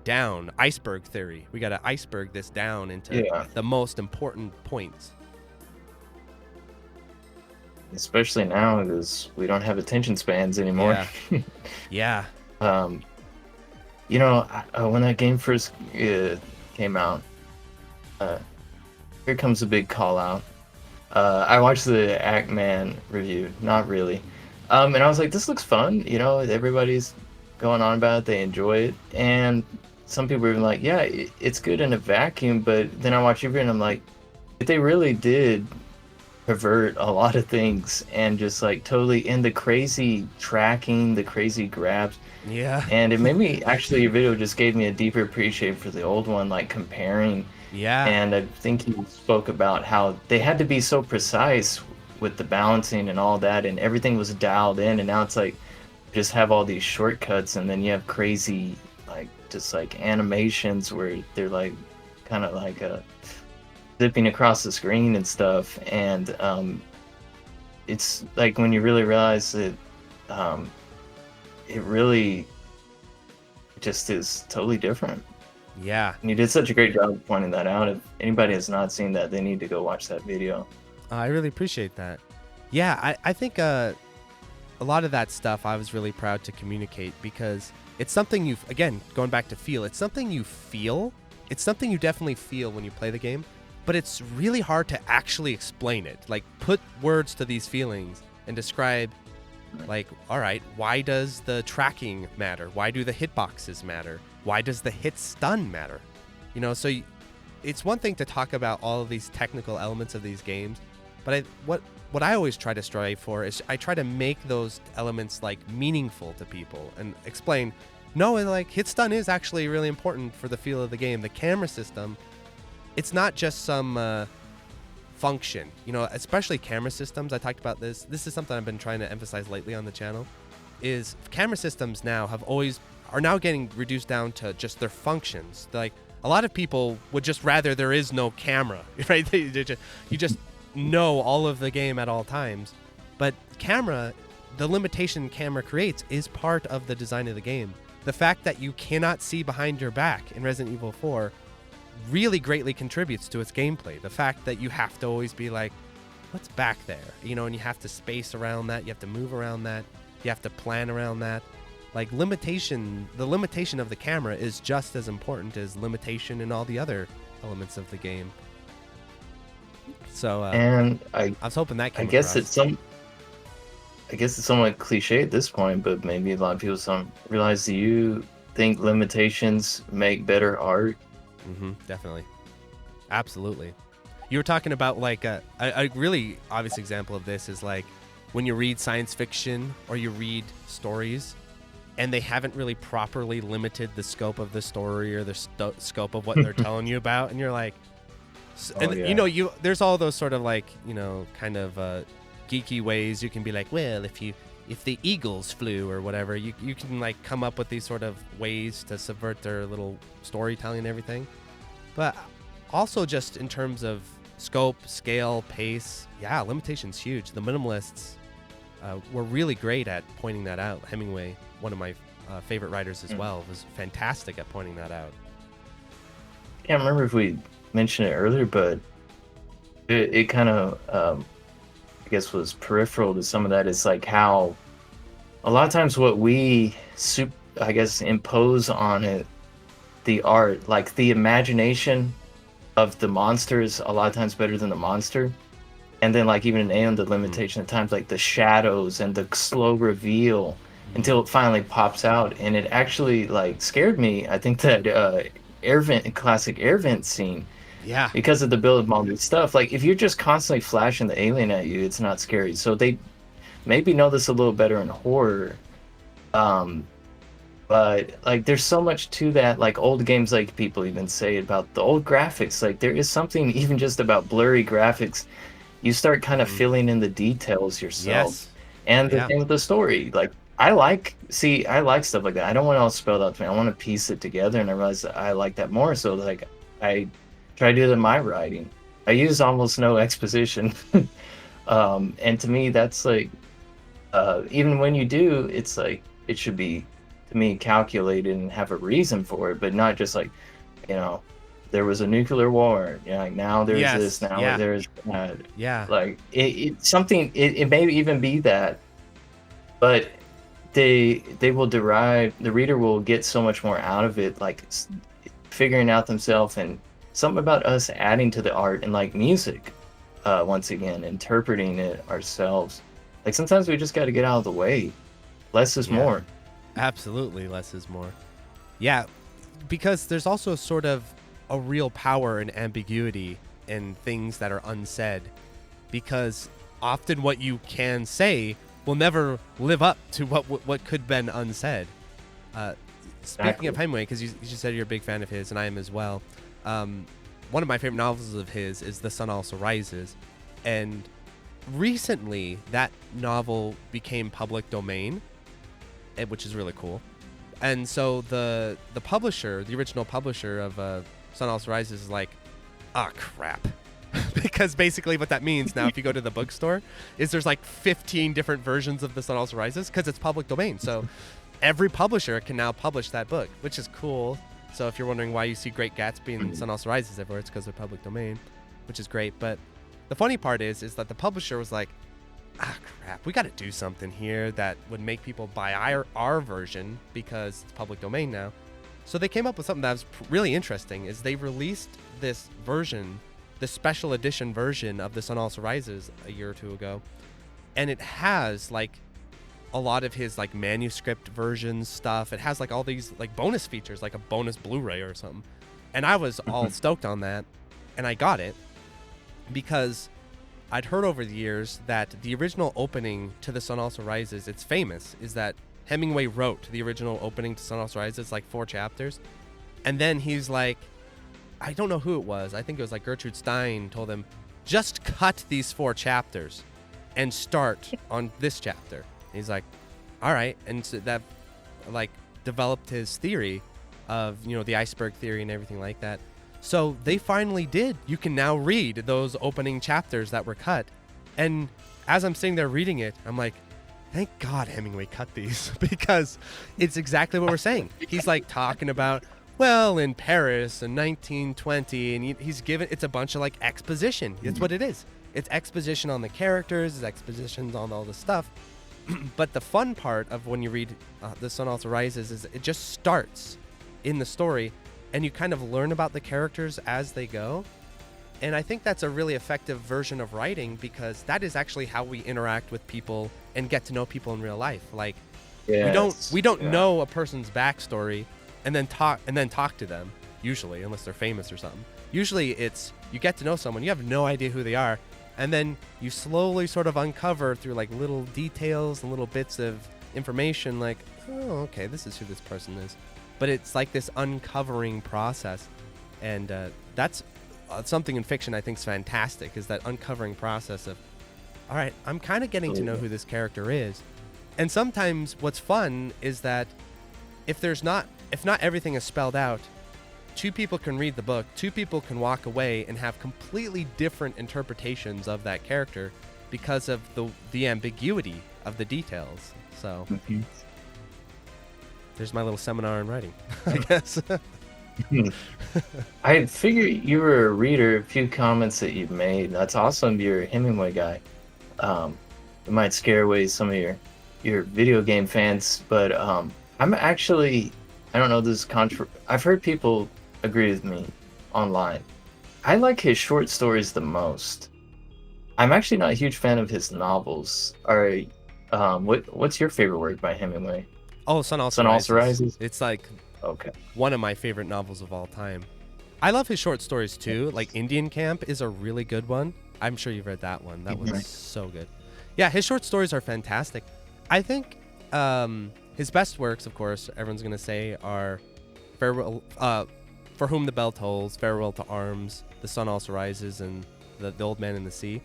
down. Iceberg theory. We got to iceberg this down into the most important points. Especially now, because we don't have attention spans anymore. Yeah. When that game first came out, here comes a big call out. I watched the Act Man review, not really, and I was like, this looks fun. Everybody's going on about it, they enjoy it, and some people were like, yeah, it's good in a vacuum. But then I watched your video and I'm like, if they really did pervert a lot of things and just like totally in the crazy tracking, the crazy grabs. Yeah. And it made me actually, your video just gave me a deeper appreciation for the old one, like comparing. Yeah. And I think you spoke about how they had to be so precise with the balancing and all that, and everything was dialed in. And now it's like just have all these shortcuts, and then you have crazy, like just like animations where they're like kind of like zipping across the screen and stuff. And it's like when you really realize that um, it really just is totally different. Yeah. And you did such a great job of pointing that out. If anybody has not seen that, they need to go watch that video. I really appreciate that. Yeah, I think a lot of that stuff I was really proud to communicate because it's something you've, again, going back to feel, it's something you feel. It's something you definitely feel when you play the game, but it's really hard to actually explain it. Like, put words to these feelings and describe, like, all right, why does the tracking matter? Why do the hitboxes matter? Why does the hit stun matter? You know, so it's one thing to talk about all of these technical elements of these games, but what I always try to strive for is I try to make those elements like meaningful to people and explain, no, like hit stun is actually really important for the feel of the game. The camera system, it's not just some function, you know, especially camera systems. I talked about this. This is something I've been trying to emphasize lately on the channel, is camera systems now are now getting reduced down to just their functions. Like, a lot of people would just rather there is no camera, right? You just know all of the game at all times. But camera, the limitation camera creates is part of the design of the game. The fact that you cannot see behind your back in Resident Evil 4 really greatly contributes to its gameplay. The fact that you have to always be like, what's back there? You know, and you have to space around that, you have to move around that, you have to plan around that. Like, the limitation of the camera is just as important as limitation in all the other elements of the game. So And I was hoping that I came guess across. I guess it's somewhat cliche at this point, but maybe a lot of people don't realize. Do you think limitations make better art? Definitely. Absolutely. You were talking about like a really obvious example of this is like when you read science fiction or you read stories and they haven't really properly limited the scope of the story or the scope of what they're telling you about, and you're like, and Yeah. you know, there's all those sort of like, you know, kind of geeky ways you can be like, well, if the eagles flew or whatever, you can like come up with these sort of ways to subvert their little storytelling and everything. But also just in terms of scope, scale, pace, yeah, limitation's huge. The minimalists were really great at pointing that out. Hemingway, one of my favorite writers as well, was fantastic at pointing that out. Can't remember if we mentioned it earlier, but it kind of, I guess, was peripheral to some of that. Is like how a lot of times what we, I guess, impose on it, the art, like the imagination of the monster is a lot of times better than the monster. And then like even an the limitation at times, like the shadows and the slow reveal until it finally pops out. And it actually like scared me. I think that classic air vent scene, Yeah. because of the build of all this stuff. Like if you're just constantly flashing the alien at you, it's not scary. So they maybe know this a little better in horror. But like there's so much to that, like old games, like people even say about the old graphics, like there is something even just about blurry graphics. You start kind of filling in the details yourself. Yes. And the Yeah. thing with the story, like I like stuff like that. I don't want it all spelled out to me. I want to piece it together, and I realize that I like that more. So like I try to do that in my writing. I use almost no exposition. And to me that's like even when you do, it's like it should be, to me, calculated and have a reason for it, but not just like, you know, there was a nuclear war, you know, like now there's Yes. this, now Yeah. there's that. Yeah. Like it may even be that, but they will derive, the reader will get so much more out of it, like figuring out themselves, and something about us adding to the art, and like music, once again interpreting it ourselves. Like sometimes we just got to get out of the way. Less is Yeah. more. Absolutely, less is more. Yeah, because there's also sort of a real power in ambiguity in things that are unsaid. because often what you can say will never live up to what could have been unsaid. Speaking of Hemingway, because you said you're a big fan of his, and I am as well. One of my favorite novels of his is The Sun Also Rises, and recently that novel became public domain, which is really cool. And so the publisher, the original publisher of Sun Also Rises, is like, ah, crap. Because basically what that means now, if you go to the bookstore, is there's like 15 different versions of The Sun Also Rises because it's public domain. So every publisher can now publish that book, which is cool. So if you're wondering why you see Great Gatsby and Sun Also Rises everywhere, it's because they're public domain, which is great. But the funny part is that the publisher was like, ah, crap, we got to do something here that would make people buy our version because it's public domain now. So they came up with something that was really interesting. Is they released this version, the special edition version of The Sun Also Rises a year or two ago, and it has like a lot of his like manuscript version stuff. It has like all these like bonus features, like a bonus Blu-ray or something. And I was all stoked on that, and I got it because I'd heard over the years that the original opening to The Sun Also Rises, it's famous, is that Hemingway wrote the original opening to Sun Also Rises, like 4 chapters. And then he's like, I don't know who it was. I think it was like Gertrude Stein told him, just cut these 4 chapters and start on this chapter. And he's like, all right. And so that like developed his theory of, you know, the iceberg theory and everything like that. So they finally did. You can now read those opening chapters that were cut. And as I'm sitting there reading it, I'm like, thank God Hemingway cut these because it's exactly what we're saying. He's like talking about, well, in Paris in 1920, and he's given, it's a bunch of like exposition. That's what it is. It's exposition on the characters, it's expositions on all the stuff. But the fun part of when you read The Sun Also Rises is it just starts in the story and you kind of learn about the characters as they go. And I think that's a really effective version of writing because that is actually how we interact with people and get to know people in real life. Like we don't know a person's backstory and then talk to them, usually, unless they're famous or something. Usually it's you get to know someone, you have no idea who they are, and then you slowly sort of uncover through like little details and little bits of information like, oh, okay, this is who this person is. But it's like this uncovering process, and that's something in fiction I think is fantastic, is that uncovering process of, all right, I'm kind of getting to know who this character is. And sometimes what's fun is that if not everything is spelled out, 2 people can read the book, 2 people can walk away and have completely different interpretations of that character because of the ambiguity of the details. So there's my little seminar in writing, I guess. I figure you were a reader. A few comments that you've made. That's awesome. You're a Hemingway guy. It might scare away some of your video game fans, but I'm actually, I don't know, this is I've heard people agree with me online. I like his short stories the most. I'm actually not a huge fan of his novels. What's your favorite work by Hemingway? Oh, Sun Also Rises. It's like one of my favorite novels of all time. I love his short stories too. Like Indian Camp is a really good one. I'm sure you've read that one. That was so good. Yeah, his short stories are fantastic. I think his best works, of course, everyone's gonna say are Farewell, For Whom the Bell Tolls, Farewell to Arms, The Sun Also Rises, and the Old Man in the Sea.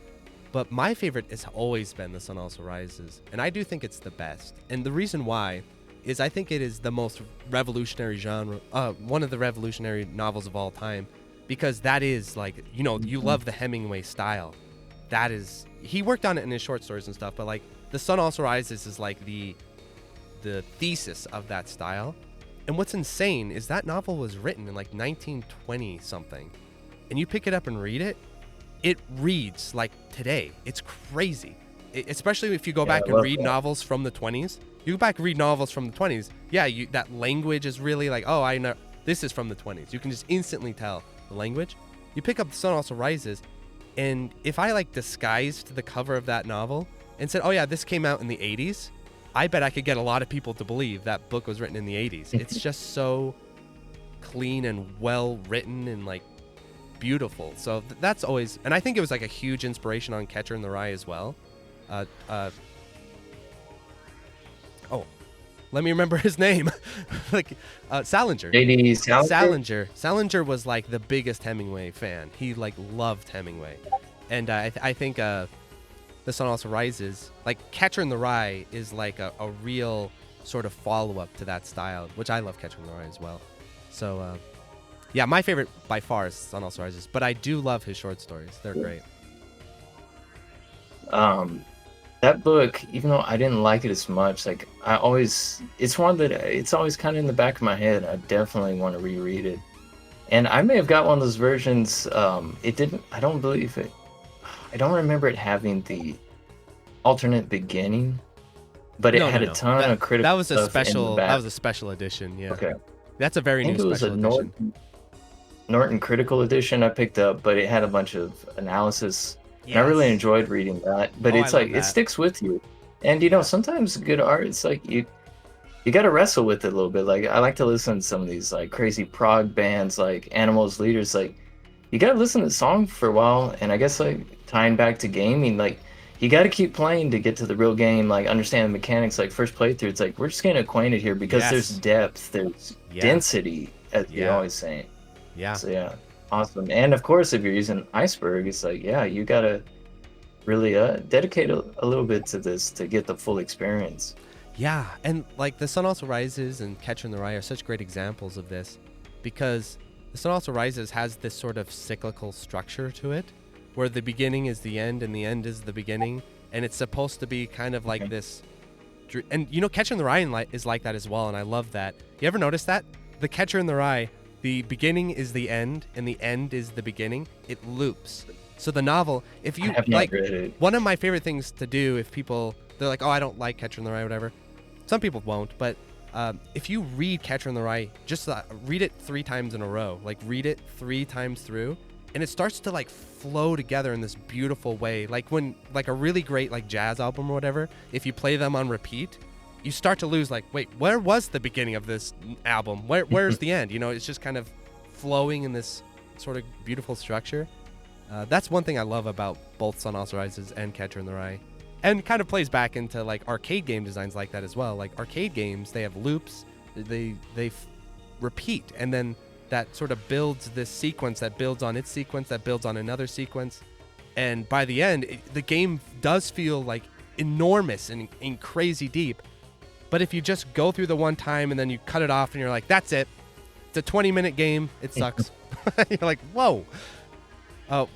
But my favorite has always been The Sun Also Rises, and I do think it's the best. And the reason why is I think it is the most revolutionary genre, one of the revolutionary novels of all time, because that is like, you know, you love the Hemingway style. That is, he worked on it in his short stories and stuff, but like The Sun Also Rises is like the thesis of that style. And what's insane is that novel was written in like 1920 something, and you pick it up and read it, it reads like today. It's crazy. Especially if you go back and read novels from the 20s. You go back and read novels from the 20s. Yeah, that language is really like, oh, I know this is from the 20s. You can just instantly tell the language. You pick up The Sun Also Rises, and if I like disguised the cover of that novel and said, oh yeah, this came out in the 80s, I bet I could get a lot of people to believe that book was written in the 80s. It's just so clean and well written, and like beautiful. So that's always, and I think it was like a huge inspiration on Catcher in the Rye as well. Oh, let me remember his name. Like Salinger. JD Salinger? Salinger was like the biggest Hemingway fan. He like loved Hemingway, and I think The Sun Also Rises, like Catcher in the Rye, is like a real sort of follow up to that style, which I love Catcher in the Rye as well. So yeah, my favorite by far is Sun Also Rises, but I do love his short stories. They're great. That book, even though I didn't like it as much, like it's one that it's always kind of in the back of my head. I definitely want to reread it. And I may have got one of those versions. It didn't, I don't believe it. I don't remember it having the alternate beginning, but it had a ton of critical That was a stuff special. in the back. That was a special edition. Yeah. Okay. That's a very I think new it was special a edition. Norton Critical Edition I picked up, but it had a bunch of analysis. And I really Yes. enjoyed reading that. But Oh, it's I like love it that. sticks with you. And you know, sometimes good art, it's like you got to wrestle with it a little bit. Like I like to listen to some of these like crazy prog bands like Animals Leaders. Like you got to listen to the song for a while, and I guess like tying back to gaming, like you got to keep playing to get to the real game, like understand the mechanics. Like first playthrough, it's like we're just getting acquainted here because there's Yes. depth, there's Yeah. density, as you're Yeah. always saying. Yeah. So yeah, awesome. And of course, if you're using Iceberg, it's like yeah, you gotta really dedicate a little bit to this to get the full experience. Yeah, and like The Sun Also Rises and Catcher in the Rye are such great examples of this, because The Sun Also Rises has this sort of cyclical structure to it, where the beginning is the end and the end is the beginning, and it's supposed to be kind of like this. And you know, Catcher in the Rye is like that as well, and I love that. You ever notice that? The Catcher in the Rye, the beginning is the end and the end is the beginning. It loops. So the novel, if you I have not like, read it. one of my favorite things to do if people, they're like, oh, I don't like Catcher in the Rye or whatever. Some people won't, but if you read Catcher in the Rye, just read it 3 times in a row. Like read it 3 times through, and it starts to like flow together in this beautiful way. Like when like a really great like jazz album or whatever, if you play them on repeat, you start to lose like, wait, where was the beginning of this album? Where's the end? You know, it's just kind of flowing in this sort of beautiful structure. That's one thing I love about both Sun Also Rises and Catcher in the Rye. And kind of plays back into like arcade game designs like that as well. Like arcade games, they have loops, they repeat, and then that sort of builds this sequence that builds on its sequence that builds on another sequence. And by the end, the game does feel like enormous and crazy deep. But if you just go through the one time and then you cut it off and you're like, that's it. It's a 20-minute game. It sucks. You're like, whoa.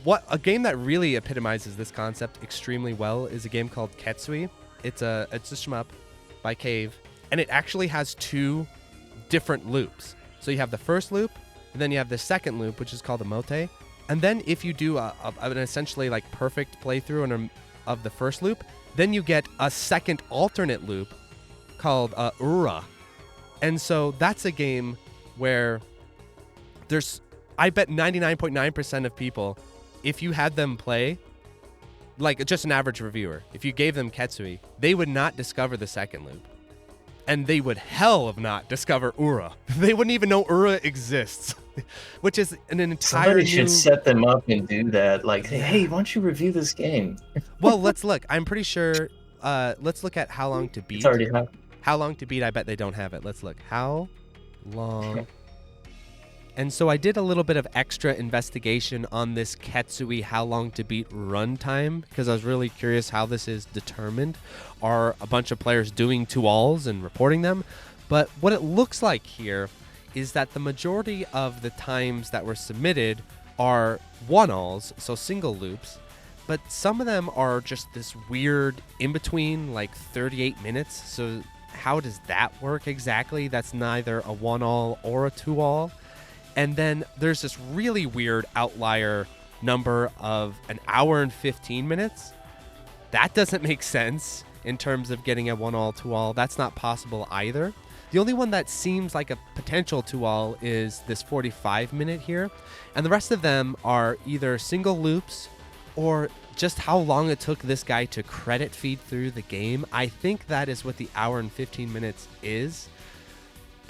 What a game that really epitomizes this concept extremely well is a game called Ketsui. It's a shmup by Cave, and it actually has 2 different loops. So you have the first loop, and then you have the second loop, which is called a mote. And then if you do an essentially like perfect playthrough of the first loop, then you get a second alternate loop called Ura. And so that's a game where I bet 99.9% of people, if you had them play, like just an average reviewer, if you gave them Ketsui, they would not discover the second loop. And they would hell of not discover Ura. They wouldn't even know Ura exists, which is an entire Somebody new... should set them up and do that. Like, hey, why don't you review this game? Well, let's look. I'm pretty sure... let's look at How Long to Beat. It's already happened. How Long to Beat, I bet they don't have it. Let's look. How Long... And so I did a little bit of extra investigation on this Ketsui How Long to Beat runtime because I was really curious how this is determined. Are a bunch of players doing 2-alls and reporting them? But what it looks like here is that the majority of the times that were submitted are 1-alls, so single loops, but some of them are just this weird in-between, like 38 minutes. So how does that work exactly? That's neither a 1-all or a 2-all. And then there's this really weird outlier number of 1 hour and 15 minutes. That doesn't make sense in terms of getting a 1-all, 2-all. That's not possible either. The only one that seems like a potential 2-all is this 45-minute here. And the rest of them are either single loops or just how long it took this guy to credit feed through the game. I think that is what the 1 hour and 15 minutes is.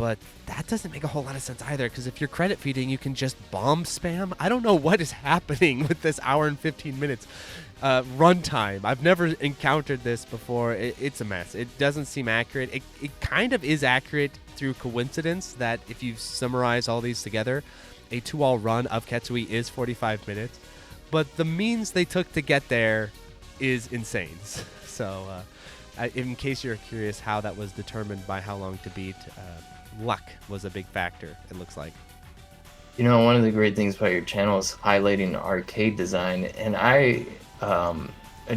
But that doesn't make a whole lot of sense either, because if you're credit feeding, you can just bomb spam. I don't know what is happening with this hour and 15 minutes runtime. I've never encountered this before. It's a mess. It doesn't seem accurate. It kind of is accurate through coincidence that if you summarize all these together, a 2-all run of Ketsui is 45 minutes. But the means they took to get there is insane. So in case you're curious how that was determined by how long to beat, luck was a big factor, it looks like. You know, one of the great things about your channel is highlighting arcade design, and I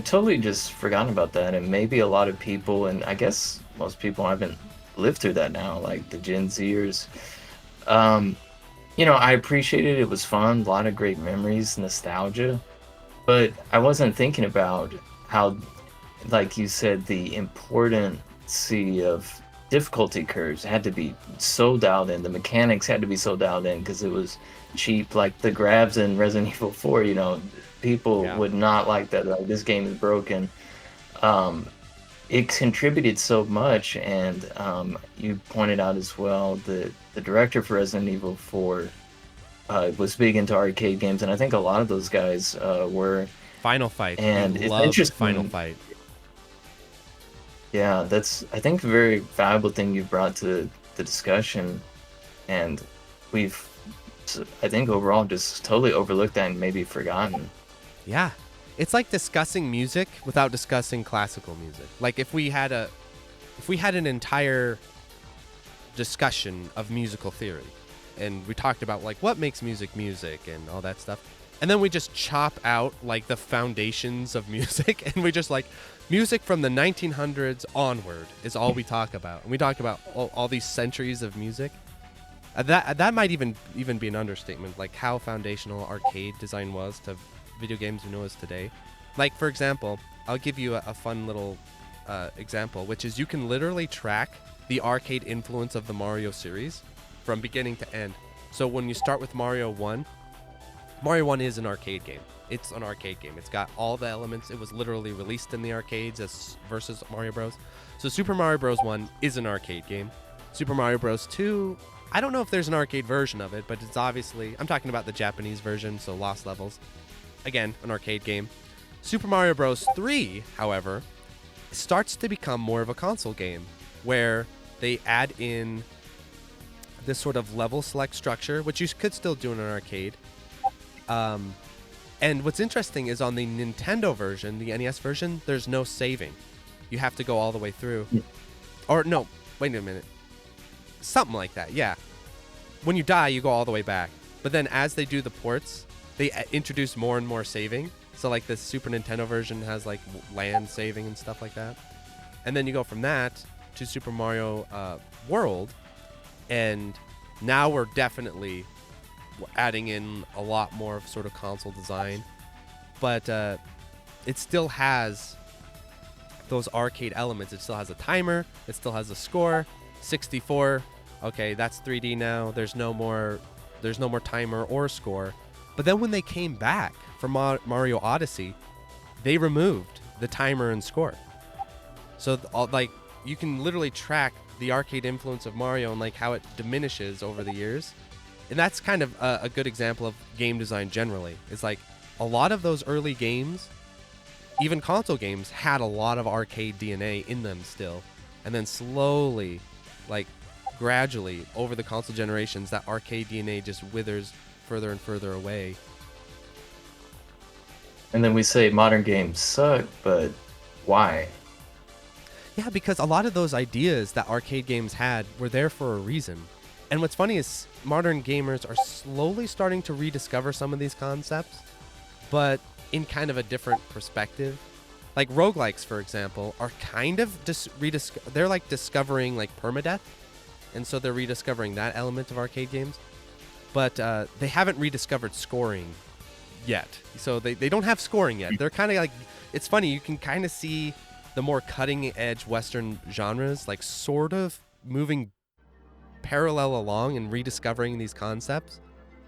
totally just forgotten about that. And maybe a lot of people, and I guess most people haven't lived through that now, like the Gen Zers. You know, I appreciated it. It was fun, a lot of great memories, nostalgia, but I wasn't thinking about how, like you said, the importance of difficulty curves had to be so dialed in. The mechanics had to be so dialed in because it was cheap. Like the grabs in Resident Evil 4, you know, people would not like that. Like, this game is broken. It contributed so much, and you pointed out as well that the director for Resident Evil 4 was big into arcade games, and I think a lot of those guys were. Final Fight. And it's loved interesting. Final Fight. Yeah, that's, I think, a very valuable thing you brought to the discussion, and we've, I think, overall just totally overlooked that and maybe forgotten. Yeah. It's like discussing music without discussing classical music. Like if we had an entire discussion of musical theory, and we talked about like what makes music and all that stuff, and then we just chop out like the foundations of music, and we just like music from the 1900s onward is all we talk about. And we talk about all these centuries of music. That might even be an understatement, like how foundational arcade design was to video games we know as today. Like, for example, I'll give you a fun little example, which is you can literally track the arcade influence of the Mario series from beginning to end. So when you start with Mario 1 is an arcade game. It's an arcade game. It's got all the elements. It was literally released in the arcades as versus Mario Bros. So Super Mario Bros. 1 is an arcade game. Super Mario Bros. 2, I don't know if there's an arcade version of it, but it's obviously, I'm talking about the Japanese version, so Lost Levels. Again, an arcade game. Super Mario Bros. 3, however, starts to become more of a console game, where they add in this sort of level select structure, which you could still do in an arcade. And what's interesting is on the Nintendo version, the NES version, there's no saving. You have to go all the way through. Yeah. Or no, wait a minute. Something like that, yeah. When you die, you go all the way back. But then as they do the ports, they introduce more and more saving. So like the Super Nintendo version has like land saving and stuff like that. And then you go from that to Super Mario World. And now we're definitely adding in a lot more of sort of console design. But it still has those arcade elements. It still has a timer. It still has a score. 64. Okay, that's 3D now. There's no more timer or score. But then when they came back for Mario Odyssey, they removed the timer and score. So like you can literally track the arcade influence of Mario and like how it diminishes over the years. And that's kind of a good example of game design generally. It's like a lot of those early games, even console games, had a lot of arcade DNA in them still. And then slowly, like gradually over the console generations, that arcade DNA just withers further and further away. And then we say modern games suck, but why? Yeah, because a lot of those ideas that arcade games had were there for a reason. And what's funny is modern gamers are slowly starting to rediscover some of these concepts, but in kind of a different perspective. Like roguelikes, for example, are kind of they're like discovering like permadeath. And so they're rediscovering that element of arcade games. But they haven't rediscovered scoring yet. So they don't have scoring yet. They're kind of like, it's funny, you can kind of see the more cutting edge Western genres like sort of moving parallel along and rediscovering these concepts.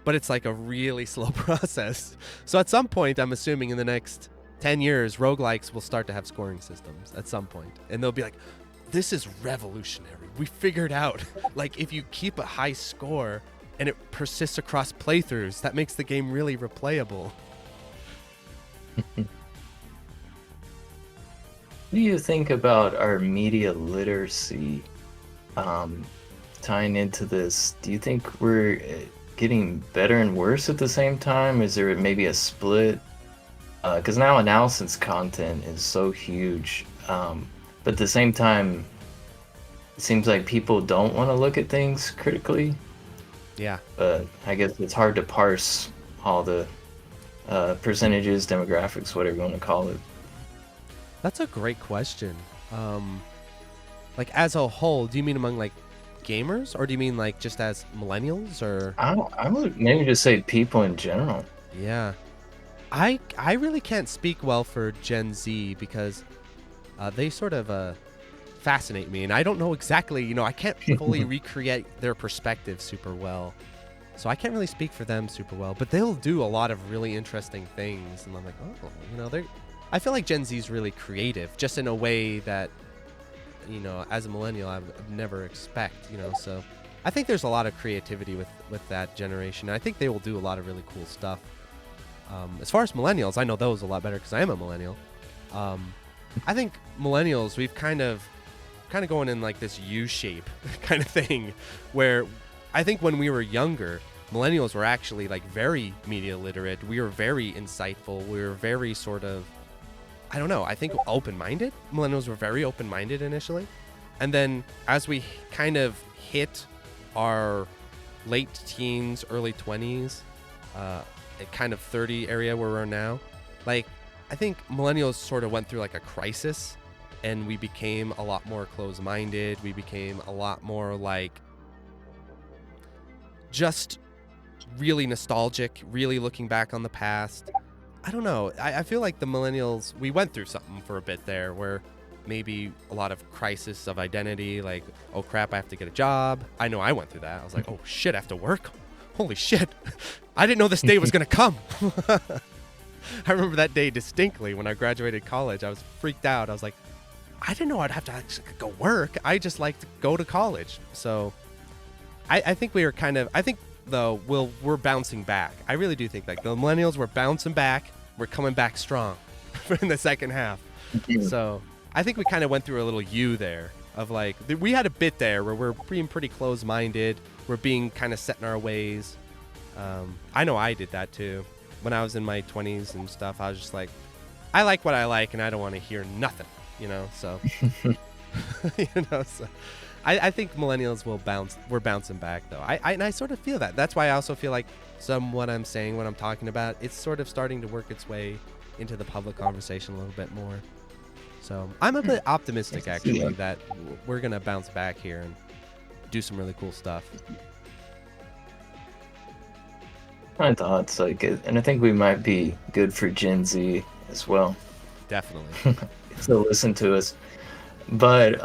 But it's like a really slow process. So at some point, I'm assuming in the next 10 years, roguelikes will start to have scoring systems at some point. And they'll be like, this is revolutionary. We figured out, like, if you keep a high score and it persists across playthroughs, that makes the game really replayable. What do you think about our media literacy tying into this? Do you think we're getting better and worse at the same time? Is there maybe a split? Because now analysis content is so huge, but at the same time, it seems like people don't want to look at things critically. Yeah. But I guess it's hard to parse all the percentages, demographics, whatever you want to call it. That's a great question. Like, as a whole, do you mean among, like, gamers, or do you mean, like, just as millennials, or? I would maybe just say people in general. Yeah. I really can't speak well for Gen Z because they sort of fascinate me, and I don't know exactly, you know, I can't fully recreate their perspective super well. So I can't really speak for them super well, but they'll do a lot of really interesting things, and I'm like, oh, you know, I feel like Gen Z is really creative, just in a way that, you know, as a millennial, I would never expect, you know. So I think there's a lot of creativity with that generation. I think they will do a lot of really cool stuff. As far as millennials, I know those a lot better because I am a millennial. I think millennials, we've kind of going in like this U shape kind of thing, where I think when we were younger, millennials were actually like very media literate. We were very insightful. We were very sort of, I don't know, I think open-minded. Millennials were very open-minded initially. And then as we kind of hit our late teens, early 20s, kind of 30 area where we're now, like, I think millennials sort of went through like a crisis, and we became a lot more closed-minded. We became a lot more like just really nostalgic, really looking back on the past. I don't know. I feel like the millennials, we went through something for a bit there where maybe a lot of crisis of identity, like, oh crap, I have to get a job. I know I went through that. I was like, oh shit, I have to work. Holy shit. I didn't know this day was going to come. I remember that day distinctly when I graduated college. I was freaked out. I was like, I didn't know I'd have to actually go work. I just like to go to college. So I think we are kind of, I think though, we're bouncing back. I really do think like the millennials, we're bouncing back. We're coming back strong in the second half. So I think we kind of went through a little U there of like, we had a bit there where we're being pretty close-minded. We're being kind of set in our ways. I know I did that too. When I was in my 20s and stuff, I was just like, I like what I like and I don't want to hear nothing, you know? So, you know, so I think millennials will we're bouncing back though. And I sort of feel that. That's why I also feel like what I'm saying, what I'm talking about, it's sort of starting to work its way into the public conversation a little bit more. So I'm a bit optimistic actually that we're going to bounce back here and do some really cool stuff. My thoughts, like, and I think we might be good for Gen Z as well. Definitely. So listen to us. But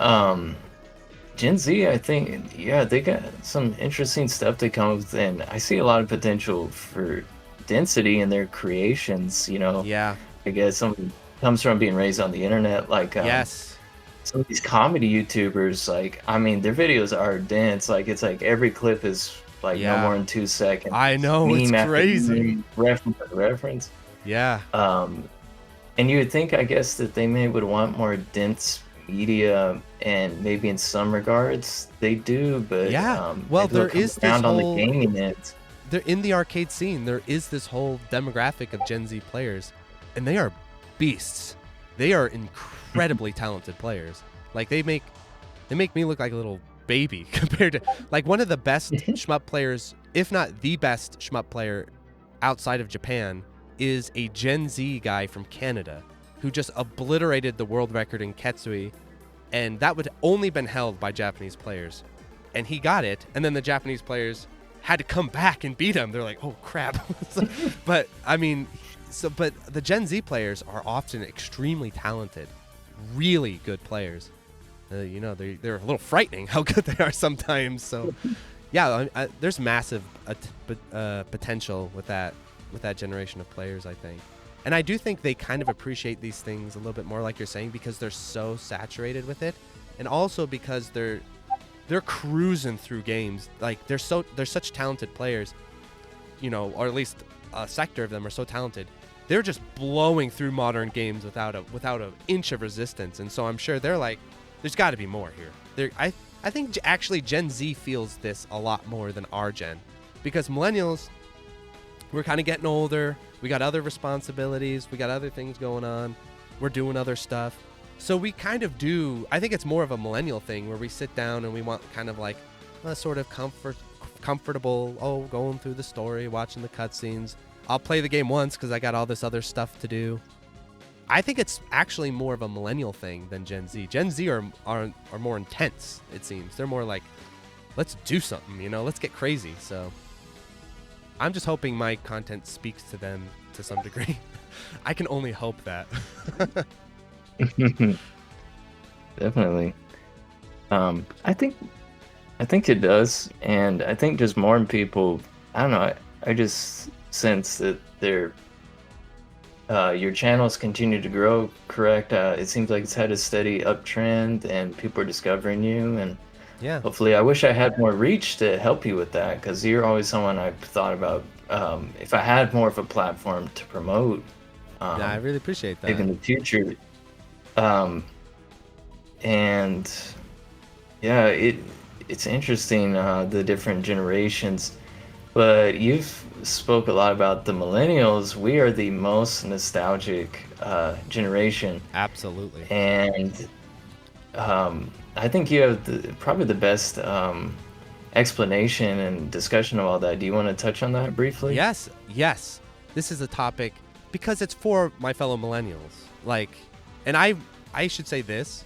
Gen Z, I think, yeah, they got some interesting stuff they come up with, and I see a lot of potential for density in their creations, you know. Yeah. I guess some comes from being raised on the internet, like Yes. some of these comedy YouTubers, like, I mean, their videos are dense. Like, it's like every clip is like no more than 2 seconds. I know, it's Meme after crazy. meme, reference after reference. Yeah. And you would think, I guess, that they would want more dense media, and maybe in some regards they do, but yeah. Well, there is this on whole, the gaming end. they're in the arcade scene. There is this whole demographic of Gen Z players, and they are beasts. They are incredibly talented players. Like they make me look like a little baby compared to like one of the best shmup players, if not the best shmup player outside of Japan, is a Gen Z guy from Canada who just obliterated the world record in Ketsui, and that would only been held by Japanese players. And he got it, and then the Japanese players had to come back and beat him. They're like, oh crap. But I mean, but the Gen Z players are often extremely talented, really good players. You know, they're a little frightening how good they are sometimes. So yeah, there's massive potential with that generation of players, I think. And I do think they kind of appreciate these things a little bit more, like you're saying, because they're so saturated with it. and also because they're cruising through games. Like they're such talented players, you know, or at least a sector of them are so talented. They're just blowing through modern games without an inch of resistance. And so I'm sure they're like, there's got to be more here. I think actually Gen Z feels this a lot more than our gen, because millennials, we're kind of getting older. We got other responsibilities. We got other things going on. We're doing other stuff. So we kind of do, I think it's more of a millennial thing where we sit down and we want kind of like a sort of comfortable, going through the story, watching the cutscenes. I'll play the game once because I got all this other stuff to do. I think it's actually more of a millennial thing than Gen Z. Gen Z are more intense, it seems. They're more like, let's do something, you know, let's get crazy. So I'm just hoping my content speaks to them to some degree. I can only hope that. Definitely. I think it does, and I think just more people. I don't know. I just sense that your channels continue to grow. Correct. It seems like it's had a steady uptrend, and people are discovering you. And Yeah. hopefully, I wish I had more reach to help you with that, because you're always someone I've thought about. If I had more of a platform to promote, Yeah, I really appreciate that. maybe in the future. And yeah, it's interesting, the different generations. But you've spoke a lot about the millennials. We are the most nostalgic generation, Absolutely. and I think you have probably the best explanation and discussion of all that. Do you want to touch on that briefly? Yes. This is a topic because it's for my fellow millennials. Like, and I should say this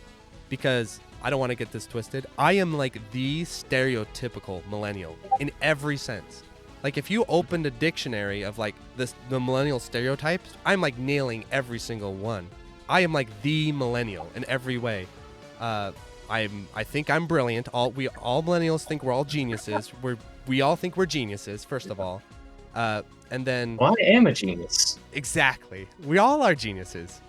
because I don't want to get this twisted. I am like the stereotypical millennial in every sense. Like if you opened a dictionary of like the millennial stereotypes, I'm like nailing every single one. I am like the millennial in every way. I think I'm brilliant. All millennials think we're all geniuses. We all think we're geniuses, first of all. And then Well, I am a genius. exactly. We all are geniuses.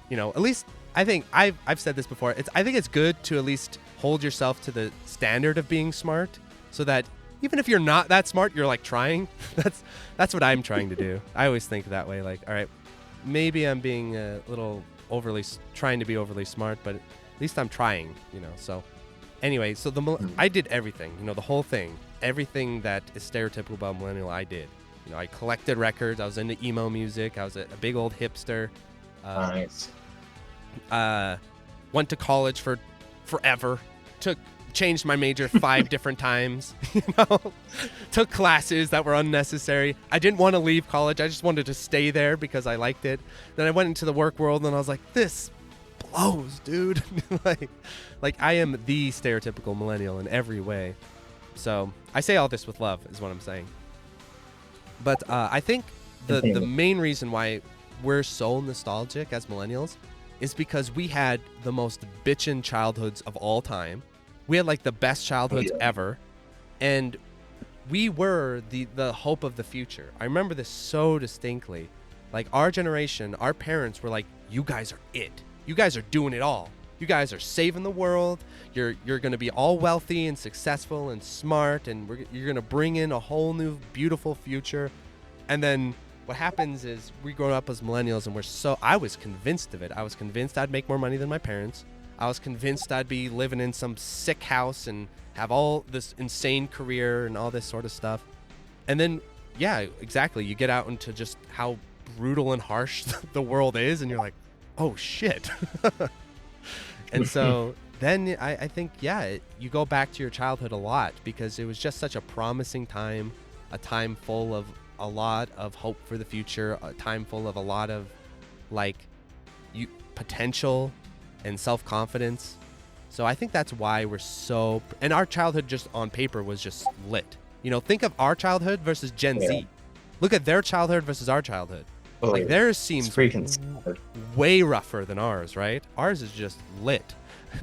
You know, at least I think I've said this before. I think it's good to at least hold yourself to the standard of being smart, so that even if you're not that smart, you're like trying. That's what I'm trying to do. I always think that way. Like, all right, maybe I'm being a little trying to be overly smart, but at least I'm trying. You know. So anyway, so I did everything. You know, the whole thing, everything that is stereotypical about millennial, I did. You know, I collected records. I was into emo music. I was a big old hipster. Nice. Went to college for forever. Changed my major 5 different times. You know, took classes that were unnecessary. I didn't want to leave college. I just wanted to stay there because I liked it. Then I went into the work world and I was like, this blows, dude. like I am the stereotypical millennial in every way. So I say all this with love is what I'm saying. But I think the main reason why we're so nostalgic as millennials is because we had the most bitchin' childhoods of all time. We had like the best childhoods ever, and we were the hope of the future. I remember this so distinctly. Like our generation, our parents were like, "You guys are it. You guys are doing it all. You guys are saving the world. You're going to be all wealthy and successful and smart, and you're going to bring in a whole new beautiful future." And then what happens is we grow up as millennials, and I was convinced of it. I was convinced I'd make more money than my parents. I was convinced I'd be living in some sick house and have all this insane career and all this sort of stuff. And then, yeah, exactly. You get out into just how brutal and harsh the world is, and you're like, oh shit. And so then I think, yeah, you go back to your childhood a lot because it was just such a promising time, a time full of a lot of hope for the future, a time full of a lot of like potential and self-confidence. So I think that's why we're so, and our childhood just on paper was just lit. You know, think of our childhood versus Gen Z. Look at their childhood versus our childhood. Like theirs seems way rougher than ours, right? Ours is just lit.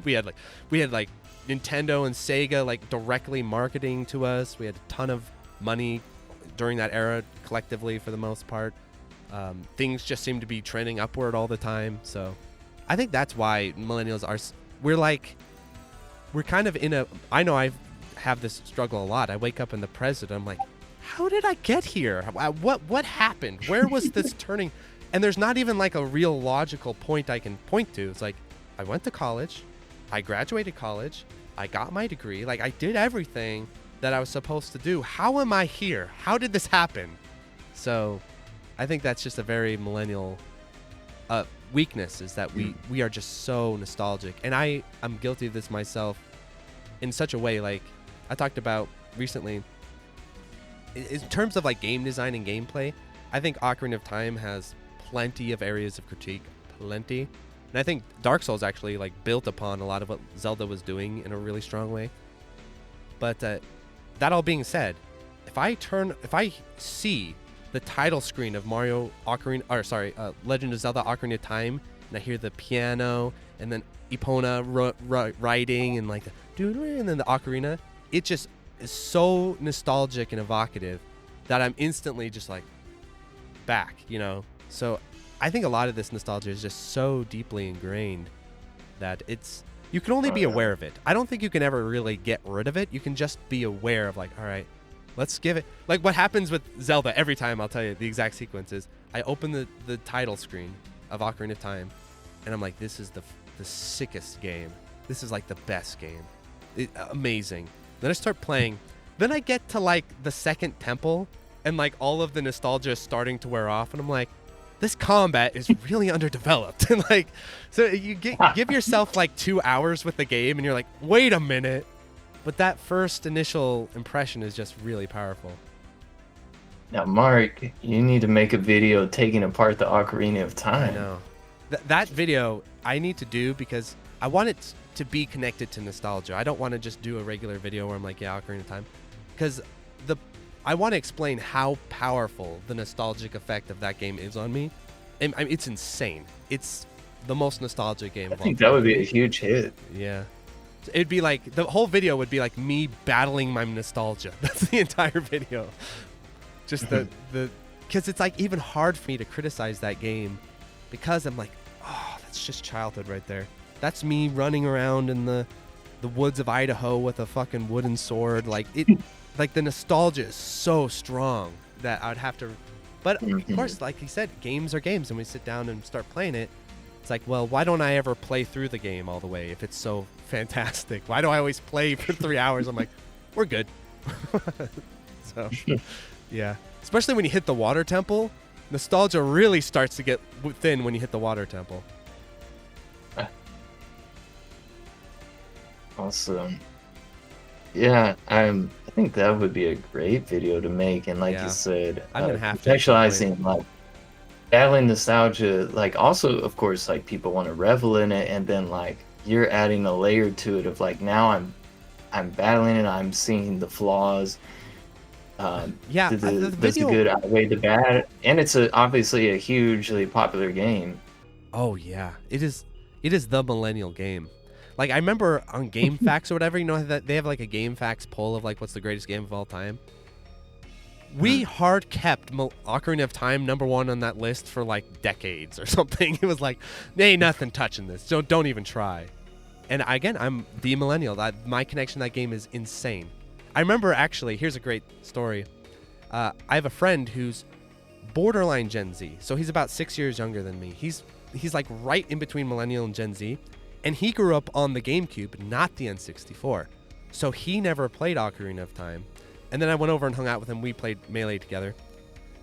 We had like Nintendo and Sega like directly marketing to us. We had a ton of money during that era collectively for the most part. Things just seem to be trending upward all the time. So I think that's why millennials we're like we're kind of in a. I know I have this struggle a lot. I wake up in the present. I'm like, how did I get here? What happened? Where was this turning? And there's not even like a real logical point I can point to. It's like, I went to college, I graduated college, I got my degree, like I did everything that I was supposed to do. How am I here? How did this happen? So I think that's just a very millennial weakness, is that we are just so nostalgic. And I'm guilty of this myself in such a way. Like I talked about recently, in terms of like game design and gameplay, I think Ocarina of Time has plenty of areas of critique, plenty. And I think Dark Souls actually like built upon a lot of what Zelda was doing in a really strong way. But that all being said, if I see the title screen of Legend of Zelda Ocarina of Time, and I hear the piano and then Epona writing and like and then the ocarina, it just is so nostalgic and evocative that I'm instantly just like back, you know. So I think a lot of this nostalgia is just so deeply ingrained that you can only be aware of it. I don't think you can ever really get rid of it. You can just be aware of like, all right, let's give it, like what happens with Zelda every time. I'll tell you the exact sequence is I open the title screen of Ocarina of Time and I'm like, this is the sickest game. This is like the best game. Amazing. Then I start playing. Then I get to like the second temple and like all of the nostalgia is starting to wear off and I'm like, this combat is really underdeveloped. And like, so you give yourself like 2 hours with the game and you're like, wait a minute. But that first initial impression is just really powerful. Now, Mark, you need to make a video taking apart the Ocarina of Time. I know. That video I need to do because I want it to be connected to nostalgia. I don't want to just do a regular video where I'm like, yeah, Ocarina of Time. Because I want to explain how powerful the nostalgic effect of that game is on me. And it's insane. It's the most nostalgic game of all time. I think that would be a huge hit. Yeah. It'd be like, the whole video would be like me battling my nostalgia. That's the entire video. Just because it's like even hard for me to criticize that game because I'm like, oh, that's just childhood right there. That's me running around in the woods of Idaho with a fucking wooden sword. Like like the nostalgia is so strong that I'd have to. But of course, like he said, games are games, and we sit down and start playing it. It's like, well, why don't I ever play through the game all the way if it's so fantastic? Why do I always play for 3 hours? I'm like, we're good. So, yeah. Especially when you hit the water temple, nostalgia really starts to get thin when you hit the water temple. Awesome. Yeah, I think that would be a great video to make, and like you said, I'm gonna have to contextualizing like battling nostalgia, like also of course like people want to revel in it, and then like you're adding a layer to it of like now I'm battling it, I'm seeing the flaws. Does the good outweigh the bad? And it's obviously a hugely popular game. Oh yeah, it is the millennial game. Like I remember on Game Facts or whatever, you know that they have like a Game Facts poll of like what's the greatest game of all time. We hard kept Ocarina of Time #1 on that list for like decades or something. It was like, ain't nothing touching this. Don't even try. And again, I'm the millennial. My connection to that game is insane. I remember actually, here's a great story. I have a friend who's borderline Gen Z. So he's about 6 years younger than me. He's like right in between millennial and Gen Z. And he grew up on the GameCube, not the N64. So he never played Ocarina of Time. And then I went over and hung out with him. We played Melee together.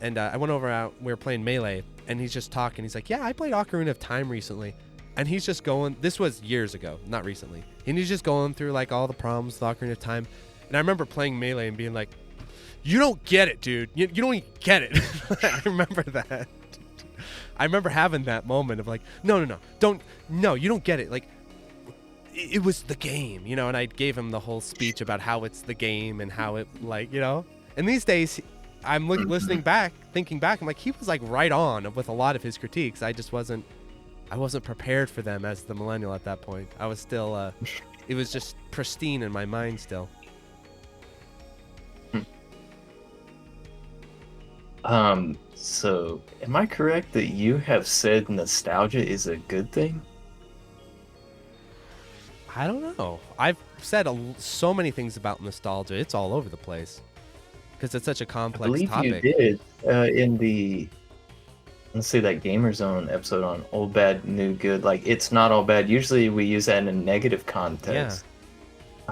And I went over we were playing Melee. And he's just talking. He's like, yeah, I played Ocarina of Time recently. And he's just going, this was years ago, not recently. And he's just going through like all the problems with Ocarina of Time. And I remember playing Melee and being like, you don't get it, dude. You don't even get it. I remember that. I remember having that moment of like, no, you don't get it. Like, it was the game, you know, and I gave him the whole speech about how it's the game and how it, like, you know. And these days, I'm thinking back, I'm like, he was like right on with a lot of his critiques. I wasn't prepared for them as the millennial at that point. I was still, it was just pristine in my mind still. So am I correct that you have said nostalgia is a good thing? I don't know. said so many things about nostalgia. It's all over the place because it's such a I complex believe you topic. did in the, let's say, that Gamer Zone episode on old bad new good. Like, it's not all bad. Usually we use that in a negative Yeah, context.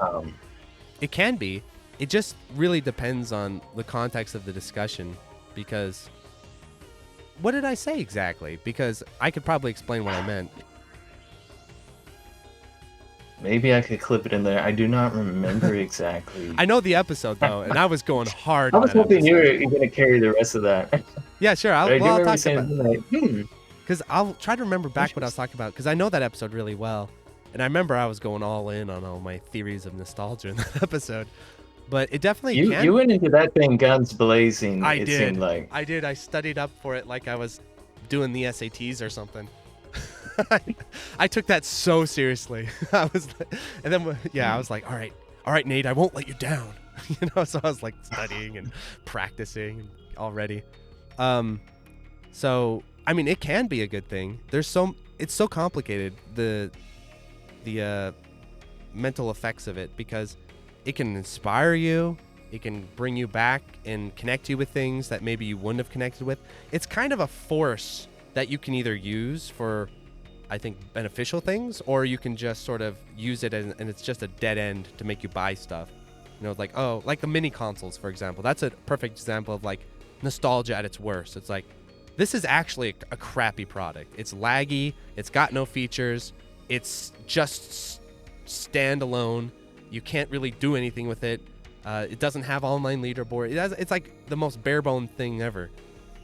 Um, it can be. It just really depends on the context of the discussion because what did I say exactly? Because I could probably explain what I meant. Maybe I could clip it in there. I do not remember exactly. I know the episode though, and I was going hard I in was that hoping you were episode. going to carry the rest of that. But Yeah, sure. I do I'll remember talk about saying, like, because I'll try to remember back what I was talking about because I know that episode really well, and I remember I was going all in on all my theories of nostalgia in that episode. But it definitely can. you went into that thing guns blazing, I it did. seemed like. I did. I studied up for it like I was doing the SATs or something. I took that so seriously. I was, and then I was like, all right, Nate, I won't let you down. So I was like studying and practicing already. So I mean, it can be a good thing. It's so complicated the mental effects of it because it can inspire you. It can bring you back and connect you with things that maybe you wouldn't have connected with. It's kind of a force that you can either use for, I think, beneficial things, or you can just sort of use it and it's just a dead end to make you buy stuff. Like, oh, like the mini consoles, for example. That's a perfect example of like nostalgia at its worst. It's like, this is actually a crappy product. It's laggy. It's got no features. It's just standalone. You can't really do anything with it. It doesn't have online leaderboard. It's like the most bare bone thing ever.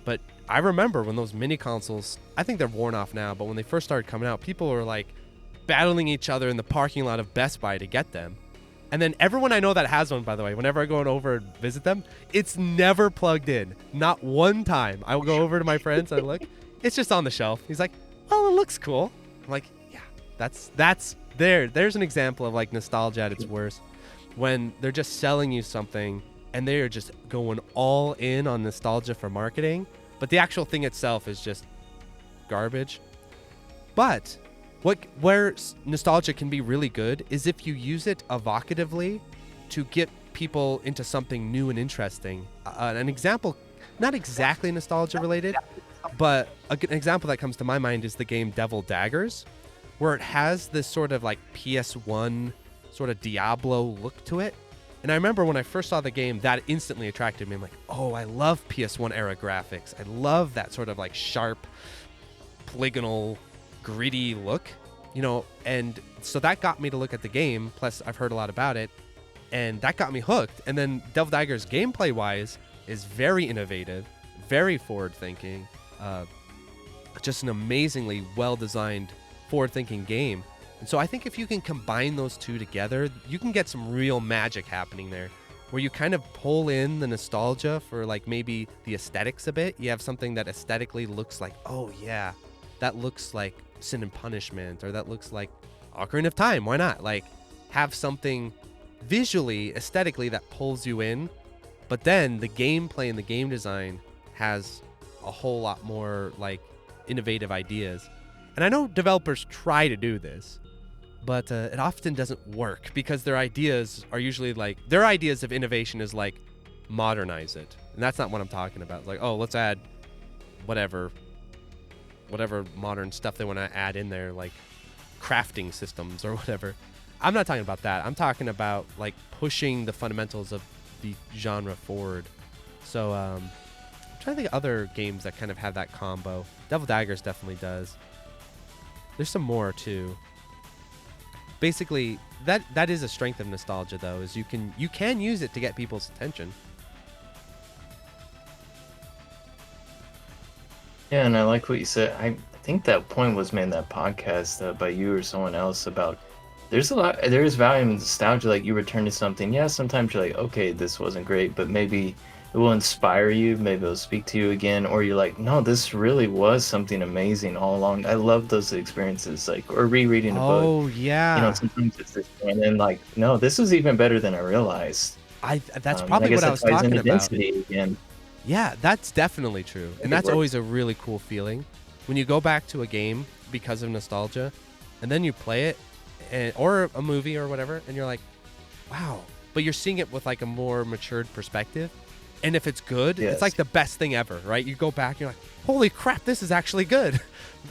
But I remember when those mini consoles, I think they're worn off now, but when they first started coming out, people were like battling each other in the parking lot of Best Buy to get them. And then everyone I know that has one, by the way, whenever I go over and visit them, it's never plugged in. Not one time. I will go over to my friends and I look, it's just on the shelf. He's like, well, it looks cool. I'm like, yeah, that's there's an example of like nostalgia at its worst. When they're just selling you something and they're just going all in on nostalgia for marketing, but the actual thing itself is just garbage. But where nostalgia can be really good is if you use it evocatively to get people into something new and interesting. An example, not exactly nostalgia related, but an example that comes to my mind is the game Devil Daggers, where it has this sort of like PS1 sort of Diablo look to it. And I remember when I first saw the game, that instantly attracted me. I'm like, oh, I love PS1 era graphics. I love that sort of like sharp, polygonal, gritty look, and so that got me to look at the game. Plus, I've heard a lot about it, and that got me hooked. And then Devil Daggers, gameplay-wise, is very innovative, very forward-thinking, just an amazingly well-designed, forward-thinking game. And so I think if you can combine those two together, you can get some real magic happening there, where you kind of pull in the nostalgia for like maybe the aesthetics a bit. You have something that aesthetically looks like, oh yeah, that looks like Sin and Punishment, or that looks like Ocarina of Time. Why not? Like, have something visually, aesthetically that pulls you in, but then the gameplay and the game design has a whole lot more like innovative ideas. And I know developers try to do this, but it often doesn't work because their ideas are usually like, their ideas of innovation is like modernize it. And that's not what I'm talking about. It's like, oh, let's add whatever modern stuff they want to add in there, like crafting systems or whatever. I'm not talking about that. I'm talking about like pushing the fundamentals of the genre forward. So I'm trying to think of other games that kind of have that combo. Devil Daggers definitely does. There's some more too. Basically, that is a strength of nostalgia, though, is you can use it to get people's attention. Yeah, and I like what you said. I think that point was made in that podcast by you or someone else about there is value in nostalgia. Like, you return to something. Yeah, sometimes you're like, okay, this wasn't great, but maybe it will inspire you. Maybe it'll speak to you again, or you're like, no, this really was something amazing all along. I love those experiences, like, or rereading a book. Oh yeah. Sometimes it's this, and then like, no, this was even better than I realized. That's probably what I was talking about. Density again. Yeah, that's definitely true. And that's always a really cool feeling when you go back to a game because of nostalgia, and then you play it, or a movie or whatever, and you're like, wow. But you're seeing it with like a more matured perspective. And if it's good, it's like Yes. the best thing ever, right? You go back, you're like, holy crap, this is actually good.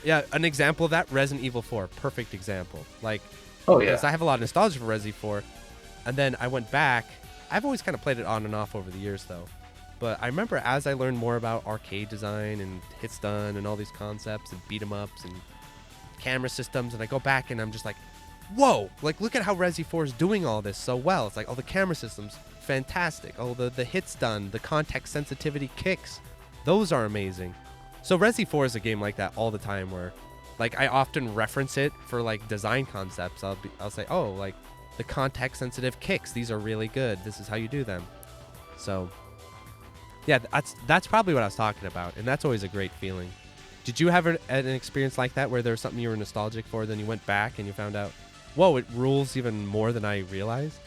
Yeah, an example of that, Resident Evil 4, perfect example. Like, Oh because yeah. I have a lot of nostalgia for Resi 4, and then I went back. I've always kind of played it on and off over the years, though. But I remember as I learned more about arcade design and hits done and all these concepts and beat 'em ups and camera systems, and I go back and I'm just like, whoa, like look at how Resi 4 is doing all this so well. It's like, oh, the camera systems, fantastic. Oh, the hits done, the context sensitivity kicks, those are amazing. So Resi 4 is a game like that all the time where like I often reference it for like design concepts. I'll say, oh, like the context sensitive kicks, these are really good. This is how you do them. So yeah, that's probably what I was talking about, and that's always a great feeling. Did you have an experience like that where there was something you were nostalgic for, then you went back and you found out, whoa, it rules even more than I realized?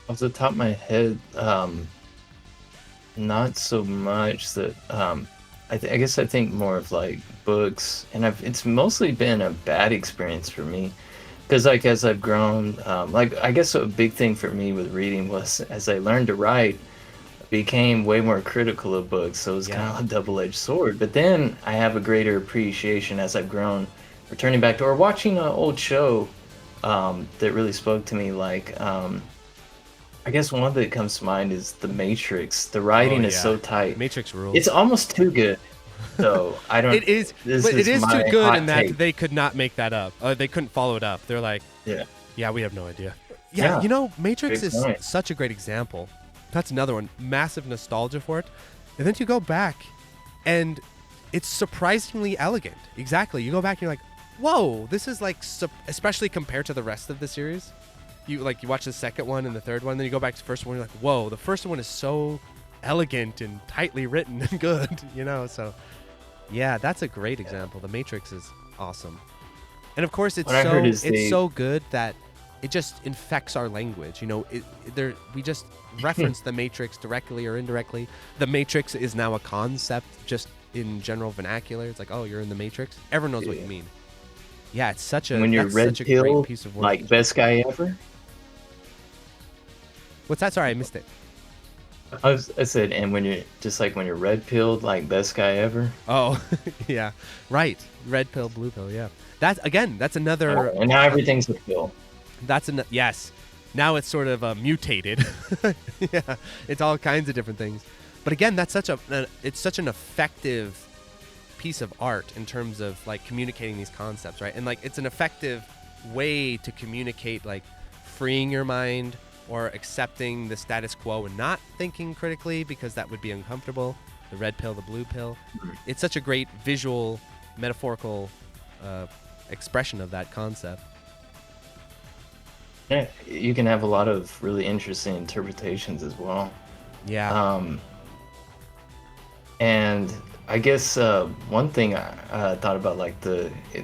Off the top of my head, not so much that. I guess I think more of like books, and it's mostly been a bad experience for me, because like as I've grown, like I guess a big thing for me with reading was as I learned to write, I became way more critical of books. So it's Yeah. kind of a double-edged sword. But then I have a greater appreciation as I've grown, returning back to or watching an old show that really spoke to me, like. I guess one that comes to mind is The Matrix. The Oh writing is yeah. so tight. Matrix It's rules. almost too good. So I don't. It is, This but it is is too my good in hot that take. they could not make that up. They couldn't follow it up. They're like, Yeah. yeah, we have no idea. Yeah, Yeah. you know, Matrix Great is point. such a great example. That's another one. Massive nostalgia for it. And then you go back and it's surprisingly elegant. Exactly. You go back and you're like, whoa, this is like, especially compared to the rest of the series. You watch the second one and the third one, then you go back to the first one, you're like, whoa, the first one is so elegant and tightly written and good, you know? So, yeah, that's a great example. The Matrix is awesome. And of course, What I heard is it's they. so good that it just infects our language. You know, we just reference the Matrix directly or indirectly. The Matrix is now a concept just in general vernacular. It's like, oh, you're in the Matrix. Everyone knows what you Yeah. mean. Yeah, it's When you're that's red such a great pill, piece of like work. best guy ever. What's that? Sorry, I missed it. I said, and when you're just like when you're red pilled, like best guy ever. Oh, yeah, right. Red pill, blue pill. Yeah, that's another. And now everything's a pill. Yes. Now it's sort of mutated. Yeah, it's all kinds of different things. But again, that's it's such an effective piece of art in terms of like communicating these concepts, right? And like it's an effective way to communicate like freeing your mind or accepting the status quo and not thinking critically because that would be uncomfortable. The red pill, the blue pill. It's such a great visual, metaphorical expression of that concept. Yeah, you can have a lot of really interesting interpretations as well. Yeah. Um, and I guess one thing I thought about, like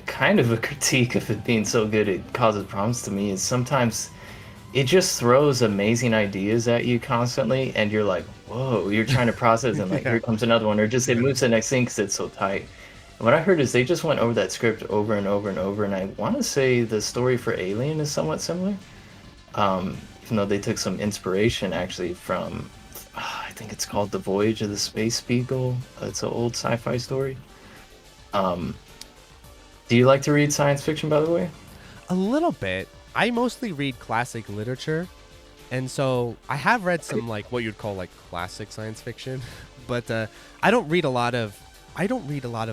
kind of a critique of it being so good it causes problems to me, is sometimes it just throws amazing ideas at you constantly, and you're like, whoa, you're trying to process, and like, Yeah. here comes another one, or just it moves to the next thing because it's so tight. And what I heard is they just went over that script over and over and over, and I want to say the story for Alien is somewhat similar. Even though they took some inspiration actually from, I think it's called The Voyage of the Space Beagle. It's an old sci-fi story. Um, do you like to read science fiction, by the way? A little bit. I mostly read classic literature, and so I have read some like what you'd call like classic science fiction, but I don't read a lot of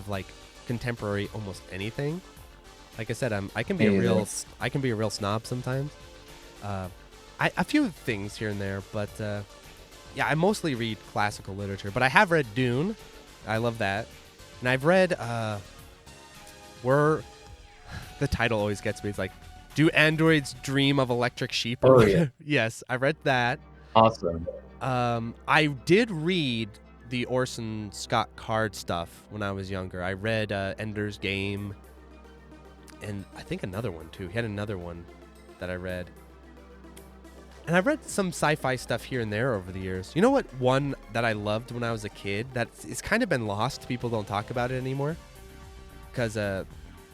like contemporary almost anything. Like I said, I can be Me either. I can be a real snob sometimes. A few things here and there, but yeah, I mostly read classical literature. But I have read Dune. I love that, and I've read where the title always gets me. It's like, do androids dream of electric sheep? Oh yeah, Yes, I read that. awesome. I did read the Orson Scott Card stuff when I was younger. I read Ender's Game, and I think another one too. He had another one that I read. And I've read some sci-fi stuff here and there over the years. You know what one that I loved when I was a kid that it's kind of been lost. People don't talk about it anymore because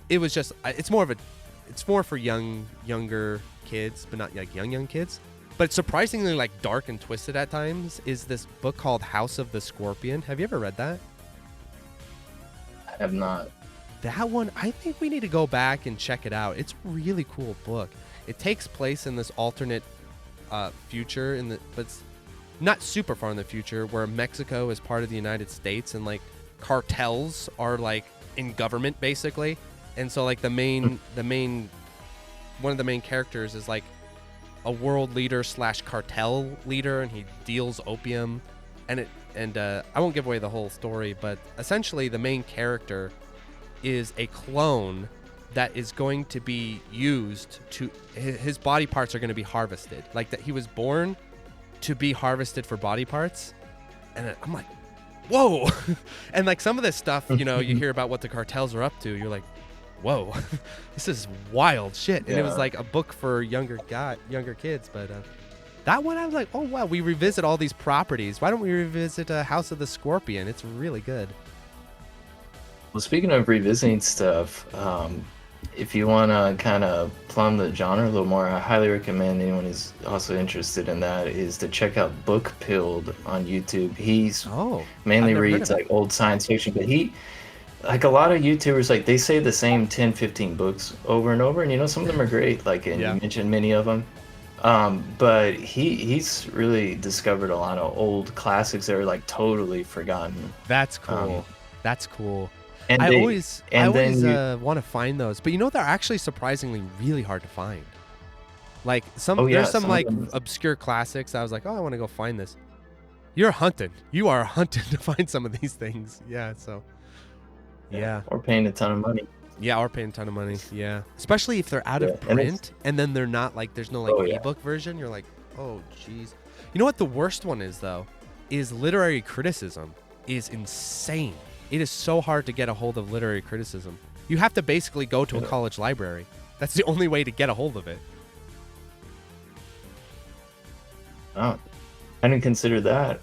it was just it's more of a it's more for younger kids, but not like young kids. But it's surprisingly like dark and twisted at times. Is this book called House of the Scorpion? Have you ever read that? I have not. That one, I think we need to go back and check it out. It's a really cool book. It takes place in this alternate future, but it's not super far in the future, where Mexico is part of the United States, and like cartels are like in government basically. And so like the main one of the main characters is like a world leader / cartel leader, and he deals opium, and I won't give away the whole story, but essentially the main character is a clone that is going to be used to, his body parts are going to be harvested, like that he was born to be harvested for body parts. And I'm like, whoa. And like some of this stuff, you know, you hear about what the cartels are up to, you're like, whoa, this is wild shit. And it was like a book for younger kids, but that one I was like, oh wow, we revisit all these properties. Why don't we revisit House of the Scorpion? It's really good. Well, speaking of revisiting stuff, if you want to kind of plumb the genre a little more, I highly recommend anyone who's also interested in that is to check out Book Pilled on YouTube. He's mainly reads like old science fiction, but he, like a lot of YouTubers, like they say the same 10, 15 books over and over, and you know, some of them are great, like, and you mentioned many of them. But he's really discovered a lot of old classics that are like totally forgotten. That's cool. That's cool. And I always want to find those, but you know, they're actually surprisingly really hard to find. Like there's some like obscure classics. I was like, oh, I want to go find this. You're hunting. You are hunting to find some of these things. Yeah. So. Yeah. Or paying a ton of money. Yeah, or paying a ton of money. Yeah. Especially if they're out of print, and then they're not like, there's no like ebook version. You're like, oh, geez. You know what the worst one is though? Is literary criticism is insane. It is so hard to get a hold of literary criticism. You have to basically go to a college library. That's the only way to get a hold of it. Oh, I didn't consider that.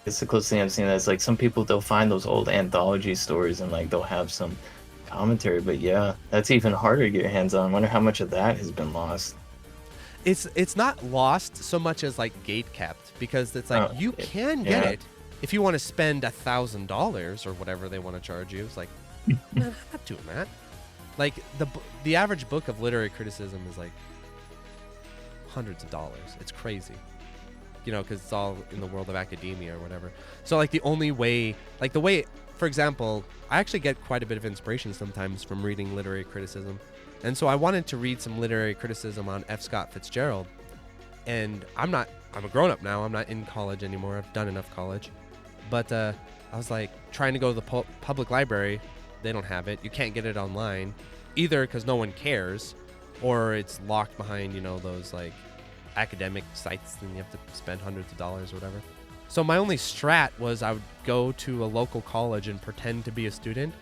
It's the closest thing I've seen. That's like some people, they'll find those old anthology stories and like they'll have some commentary. But yeah, that's even harder to get your hands on. I wonder how much of that has been lost. It's not lost so much as like gate kept, because it's like you can get it if you want to spend $1,000 or whatever they want to charge you. It's like, man, I'm not doing that. Like the average book of literary criticism is like hundreds of dollars. It's crazy. You know, because it's all in the world of academia or whatever. So like the only way, like the way, for example, I actually get quite a bit of inspiration sometimes from reading literary criticism. And so I wanted to read some literary criticism on F. Scott Fitzgerald. And I'm a grown up now. I'm not in college anymore. I've done enough college. But I was like trying to go to the public library. They don't have it. You can't get it online either because no one cares, or it's locked behind, you know, those like academic sites, and you have to spend hundreds of dollars or whatever. So my only strat was I would go to a local college and pretend to be a student.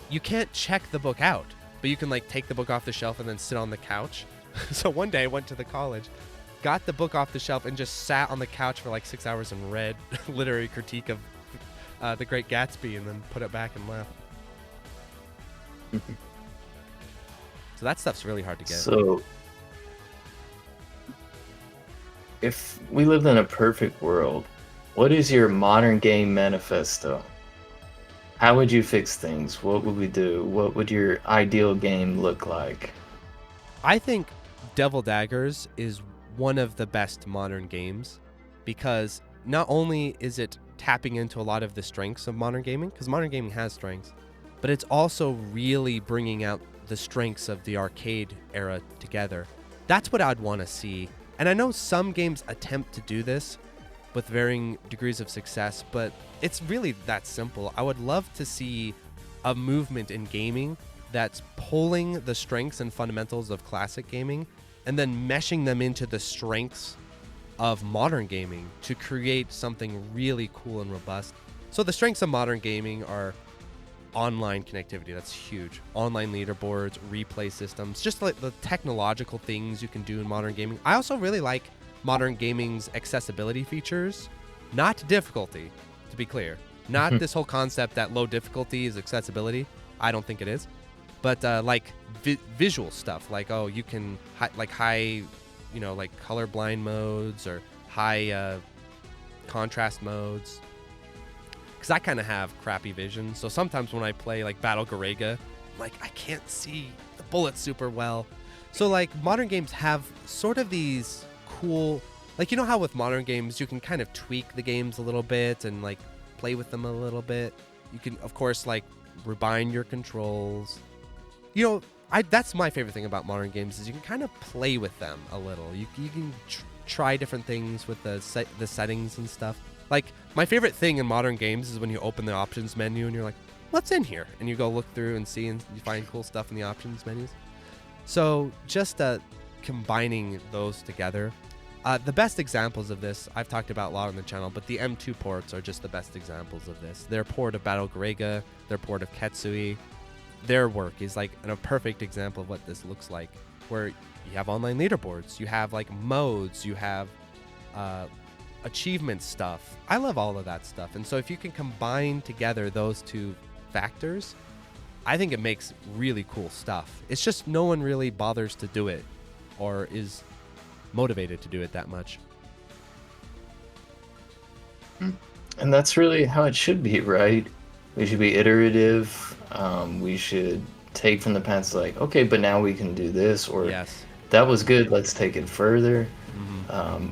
You can't check the book out, but you can like take the book off the shelf and then sit on the couch. So one day I went to the college, got the book off the shelf, and just sat on the couch for like 6 hours and read literary critique of The Great Gatsby, and then put it back and left. So that stuff's really hard to get. So if we lived in a perfect world, what is your modern game manifesto? How would you fix things? What would we do? What would your ideal game look like? I think Devil Daggers is one of the best modern games, because not only is it tapping into a lot of the strengths of modern gaming, because modern gaming has strengths, but it's also really bringing out the strengths of the arcade era together. That's what I'd want to see. And I know some games attempt to do this with varying degrees of success, but it's really that simple. I would love to see a movement in gaming that's pulling the strengths and fundamentals of classic gaming and then meshing them into the strengths of modern gaming to create something really cool and robust. So the strengths of modern gaming are online connectivity. That's huge. Online leaderboards, replay systems, just like the technological things you can do in modern gaming. I also really like modern gaming's accessibility features, not difficulty, to be clear. Not this whole concept that low difficulty is accessibility. I don't think it is. but like visual stuff, like you can high, like colorblind modes or high contrast modes. Because I kind of have crappy vision, so sometimes when I play like Battle Garega, like I can't see the bullets super well. So like modern games have sort of these cool, like how with modern games you can kind of tweak the games a little bit and like play with them a little bit. You can of course like rebind your controls. That's my favorite thing about modern games is you can kind of play with them a little. You can try different things with the settings and stuff. Like, my favorite thing in modern games is when you open the options menu and you're like, what's in here? And you go look through and see, and you find cool stuff in the options menus. So just combining those together. The best examples of this, I've talked about a lot on the channel, but the M2 ports are just the best examples of this. Their port of Battle Garega, their port of Ketsui, their work is like a perfect example of what this looks like, where you have online leaderboards, you have like modes, you have achievement stuff. I love all of that stuff. And so if you can combine together those two factors, I think it makes really cool stuff. It's just no one really bothers to do it or is motivated to do it that much. And that's really how it should be, right? We should be iterative. We should take from the past, like, okay, but now we can do this, or Yes. that was good, let's take it further. Mm-hmm.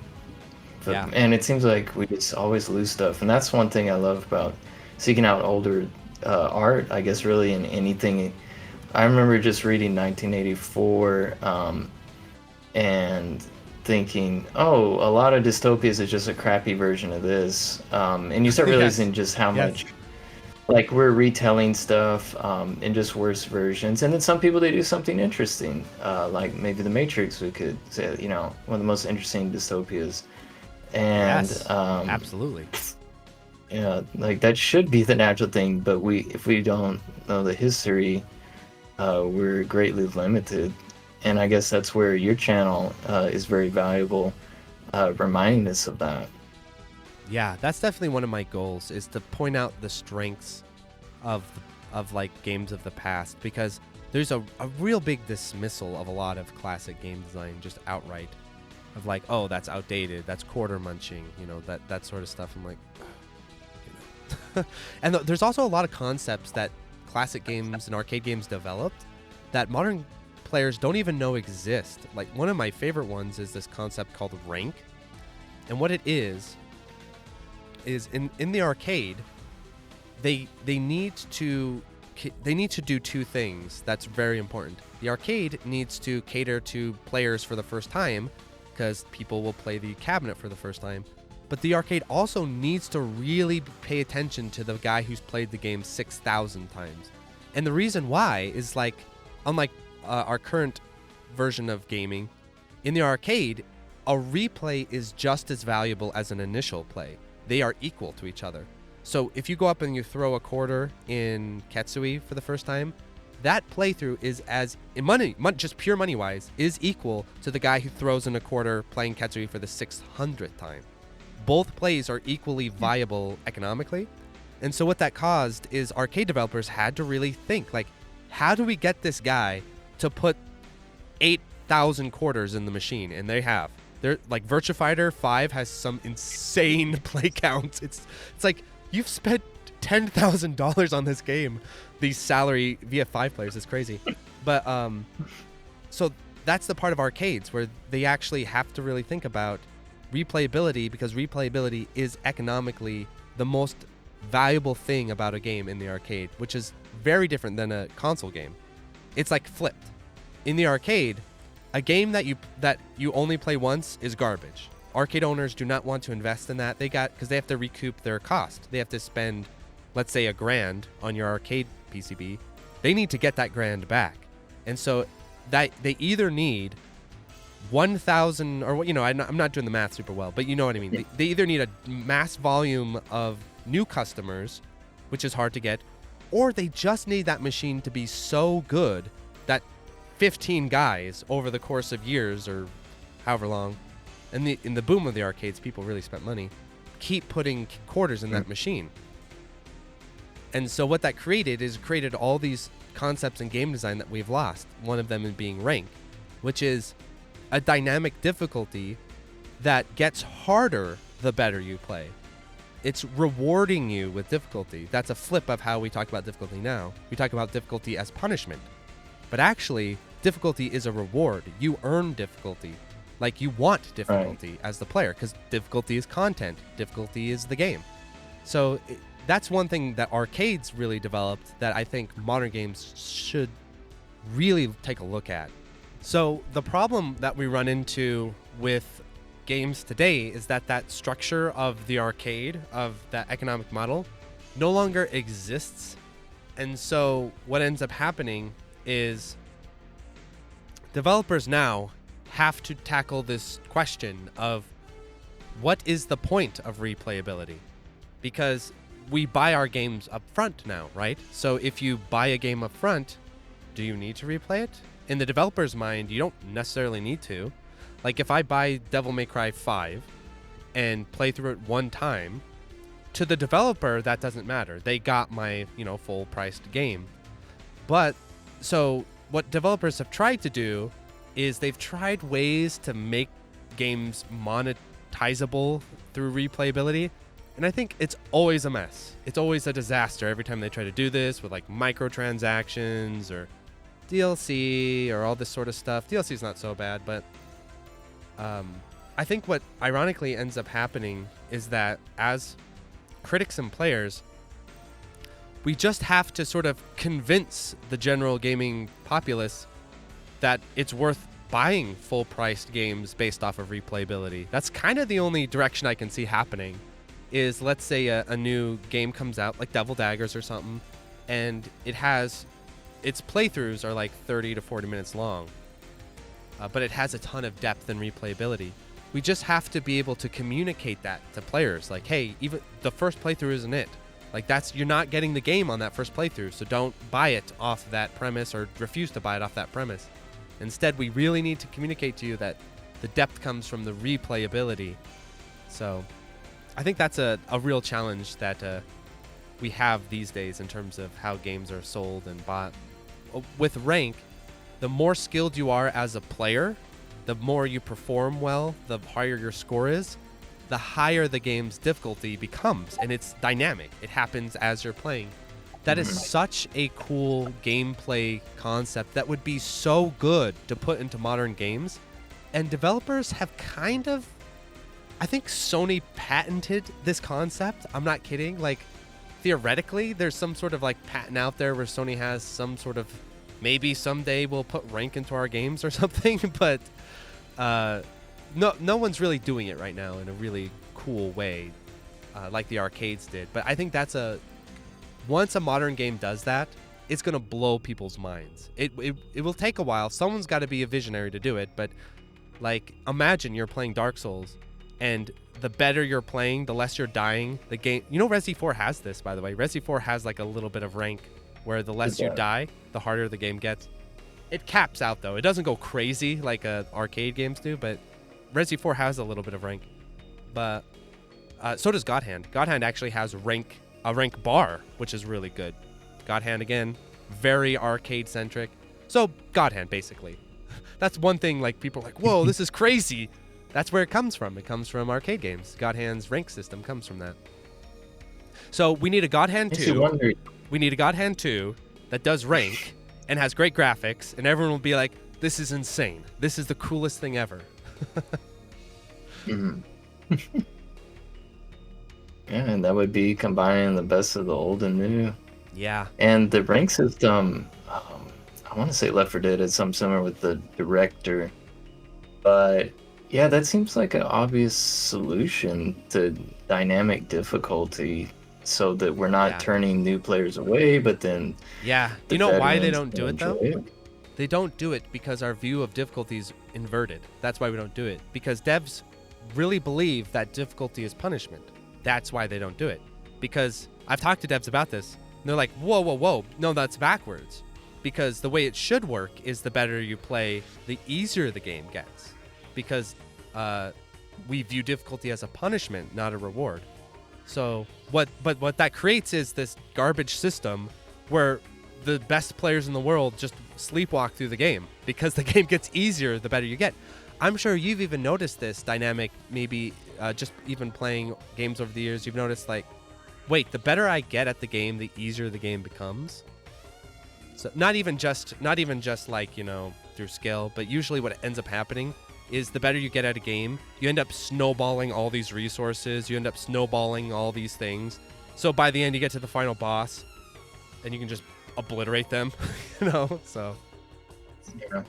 And it seems like we just always lose stuff, and that's one thing I love about seeking out older art, I guess, really in anything. I remember just reading 1984 and thinking, oh, a lot of dystopias is just a crappy version of this, and you start realizing just how much, like, we're retelling stuff in just worse versions. And then some people, they do something interesting, like maybe The Matrix, we could say, one of the most interesting dystopias. And Yes, absolutely. yeah, like that should be the natural thing, but if we don't know the history, we're greatly limited. And I guess that's where your channel is very valuable, reminding us of that. Yeah, that's definitely one of my goals, is to point out the strengths of like games of the past, because there's a real big dismissal of a lot of classic game design just outright, of like, oh, that's outdated, that's quarter munching, that sort of stuff. I'm like, and there's also a lot of concepts that classic games and arcade games developed that modern players don't even know exist. Like, one of my favorite ones is this concept called rank. And what it is in the arcade, they need to do two things that's very important. The arcade needs to cater to players for the first time, because people will play the cabinet for the first time. But the arcade also needs to really pay attention to the guy who's played the game 6,000 times. And the reason why is, like, unlike our current version of gaming, in the arcade, a replay is just as valuable as an initial play. They are equal to each other. So if you go up and you throw a quarter in Ketsui for the first time, that playthrough is just pure money wise, is equal to the guy who throws in a quarter playing Ketsui for the 600th time. Both plays are equally viable economically. And so what that caused is arcade developers had to really think, like, how do we get this guy to put 8,000 quarters in the machine? And they have. They're like, Virtua Fighter 5 has some insane play counts. It's like, you've spent $10,000 on this game. The salary via 5 players is crazy. But so that's the part of arcades where they actually have to really think about replayability, because replayability is economically the most valuable thing about a game in the arcade, which is very different than a console game. It's like flipped. In the arcade, a game that you only play once is garbage. Arcade owners do not want to invest in that. Because they have to recoup their cost. They have to spend, let's say, $1,000 on your arcade PCB. They need to get that $1,000 back. And so that they either need 1,000, or I'm not doing the math super well, but you know what I mean. Yeah. They either need a mass volume of new customers, which is hard to get, or they just need that machine to be so good that 15 guys over the course of years, or however long, and in the boom of the arcades, people really spent money, keep putting quarters in that machine. And so what that created is created all these concepts in game design that we've lost. One of them is being rank, which is a dynamic difficulty that gets harder the better you play. It's rewarding you with difficulty. That's a flip of how we talk about difficulty now. We talk about difficulty as punishment. But actually, difficulty is a reward. You earn difficulty. Like, you want difficulty as the player, because difficulty is content. Difficulty is the game. So that's one thing that arcades really developed that I think modern games should really take a look at. So the problem that we run into with games today is that that structure of the arcade, of that economic model, no longer exists. And so what ends up happening is developers now have to tackle this question of what is the point of replayability? Because we buy our games up front now, right? So if you buy a game up front, do you need to replay it? In the developer's mind, you don't necessarily need to. Like, if I buy Devil May Cry 5 and play through it one time, to the developer, that doesn't matter. They got my, full priced game. But so what developers have tried to do is they've tried ways to make games monetizable through replayability. And I think it's always a mess. It's always a disaster every time they try to do this with like microtransactions or DLC or all this sort of stuff. DLC is not so bad, but I think what ironically ends up happening is that as critics and players, we just have to sort of convince the general gaming populace that it's worth buying full-priced games based off of replayability. That's kind of the only direction I can see happening. Is, let's say a new game comes out, like Devil Daggers or something, and its playthroughs are like 30 to 40 minutes long, but it has a ton of depth and replayability. We just have to be able to communicate that to players, like, hey, even the first playthrough isn't it. Like, you're not getting the game on that first playthrough, so don't buy it off that premise or refuse to buy it off that premise. Instead, we really need to communicate to you that the depth comes from the replayability. So I think that's a real challenge that we have these days in terms of how games are sold and bought. With rank, the more skilled you are as a player, the more you perform well, the higher your score is, the higher the game's difficulty becomes. And it's dynamic. It happens as you're playing. That is such a cool gameplay concept that would be so good to put into modern games. And developers have kind of, I think Sony patented this concept. I'm not kidding. Like, theoretically, there's some sort of like patent out there where Sony has some sort of, maybe someday we'll put rank into our games or something, but no one's really doing it right now in a really cool way, like the arcades did. But I think that's once a modern game does that, it's gonna blow people's minds. It will take a while. Someone's got to be a visionary to do it. But like, imagine you're playing Dark Souls, and the better you're playing, the less you're dying. The game, Resi 4 has this, by the way. Resi 4 has like a little bit of rank, where the less you die, the harder the game gets. It caps out though. It doesn't go crazy like arcade games do, but Resi 4 has a little bit of rank. But so does God Hand. God Hand actually has a rank bar, which is really good. God Hand, again, very arcade centric. So God Hand, basically. That's one thing, like, people are like, whoa, this is crazy. That's where it comes from. It comes from arcade games. God Hand's rank system comes from that. So we need a God Hand 2. We need a God Hand 2 that does rank and has great graphics, and everyone will be like, this is insane. This is the coolest thing ever. Yeah, and that would be combining the best of the old and new. Yeah. And the rank system, I want to say Left 4 Dead is something similar with the director. But yeah, that seems like an obvious solution to dynamic difficulty, so that we're not turning new players away, but then... Yeah. You know why they don't do it, though? it. They don't do it because our view of difficulty is inverted. That's why we don't do it. Because devs really believe that difficulty is punishment. That's why they don't do it. Because I've talked to devs about this, and they're like, whoa. No, that's backwards. Because the way it should work is the better you play, the easier the game gets. Because we view difficulty as a punishment, not a reward. So what that creates is this garbage system where the best players in the world just sleepwalk through the game because the game gets easier the better you get. I'm sure you've even noticed this dynamic, maybe just even playing games over the years. You've noticed like, wait, the better I get at the game, the easier the game becomes. So not even just like, you know, through skill, but usually what ends up happening is the better you get at a game, you end up snowballing all these resources, you end up snowballing all these things. So by the end you get to the final boss and you can just obliterate them, you know? So Yeah.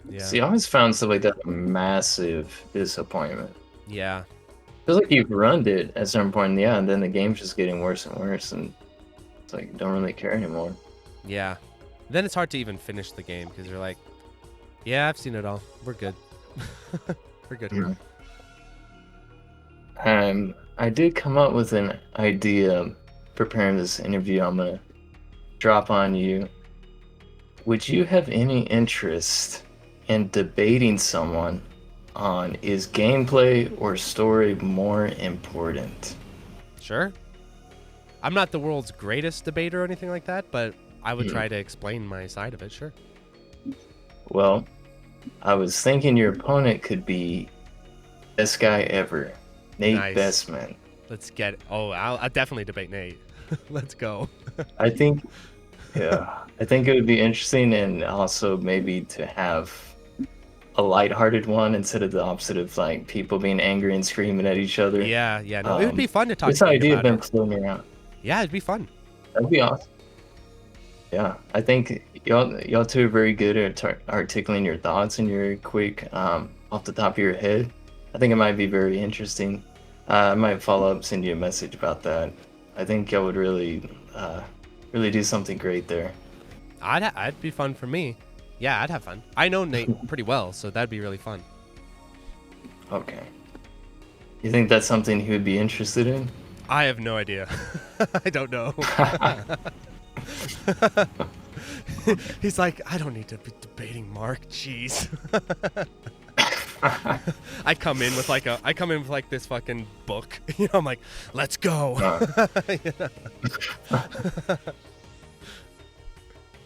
yeah. See, I always found stuff like that a massive disappointment. Yeah. Feels like you've runned it at some point, yeah, and then the game's just getting worse and worse, and it's like you don't really care anymore. Yeah. Then it's hard to even finish the game because you're like, yeah, I've seen it all. We're good. We're good here. I did come up with an idea preparing this interview I'm gonna drop on you. Would you have any interest in debating someone on is gameplay or story more important? Sure. I'm not the world's greatest debater or anything like that, but I would try to explain my side of it, sure. Well, I was thinking your opponent could be best guy ever, Nate Nice. Bestman. Let's get it. Oh, I'll definitely debate Nate. Let's go. I think, yeah, I think it would be interesting, and also maybe to have a lighthearted one instead of the opposite of like people being angry and screaming at each other. Yeah, no, it would be fun to talk This to Nate idea about been it. floating around. Yeah, it'd be fun. That'd be awesome. Yeah, I think y'all two are very good at articulating your thoughts and your quick off the top of your head. I think it might be very interesting. I might follow up, send you a message about that. I think y'all would really do something great there. I'd be fun for me. Yeah, I'd have fun. I know Nate pretty well, so that'd be really fun. Okay. You think that's something he would be interested in? I have no idea. I don't know. He's like, I don't need to be debating Mark. Jeez. I come in with like this fucking book. You know, I'm like, let's go. You know?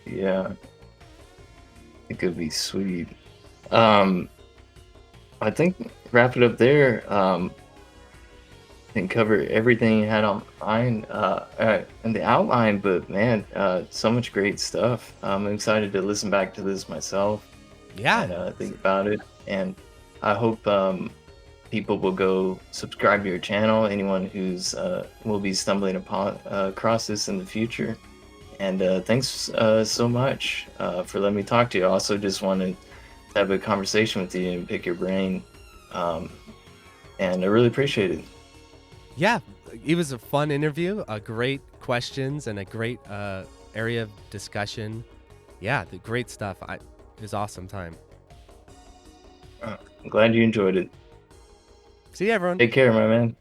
Yeah. It could be sweet. I think wrap it up there. And cover everything you had on mind in the outline, but man, so much great stuff. I'm excited to listen back to this myself. Yeah. And think about it. And I hope people will go subscribe to your channel. Anyone who's will be stumbling upon across this in the future. And thanks so much for letting me talk to you. I also just wanted to have a conversation with you and pick your brain. And I really appreciate it. Yeah, it was a fun interview, great questions, and a great area of discussion. Yeah, the great stuff. It was awesome time. I'm glad you enjoyed it. See you, everyone. Take care, my man.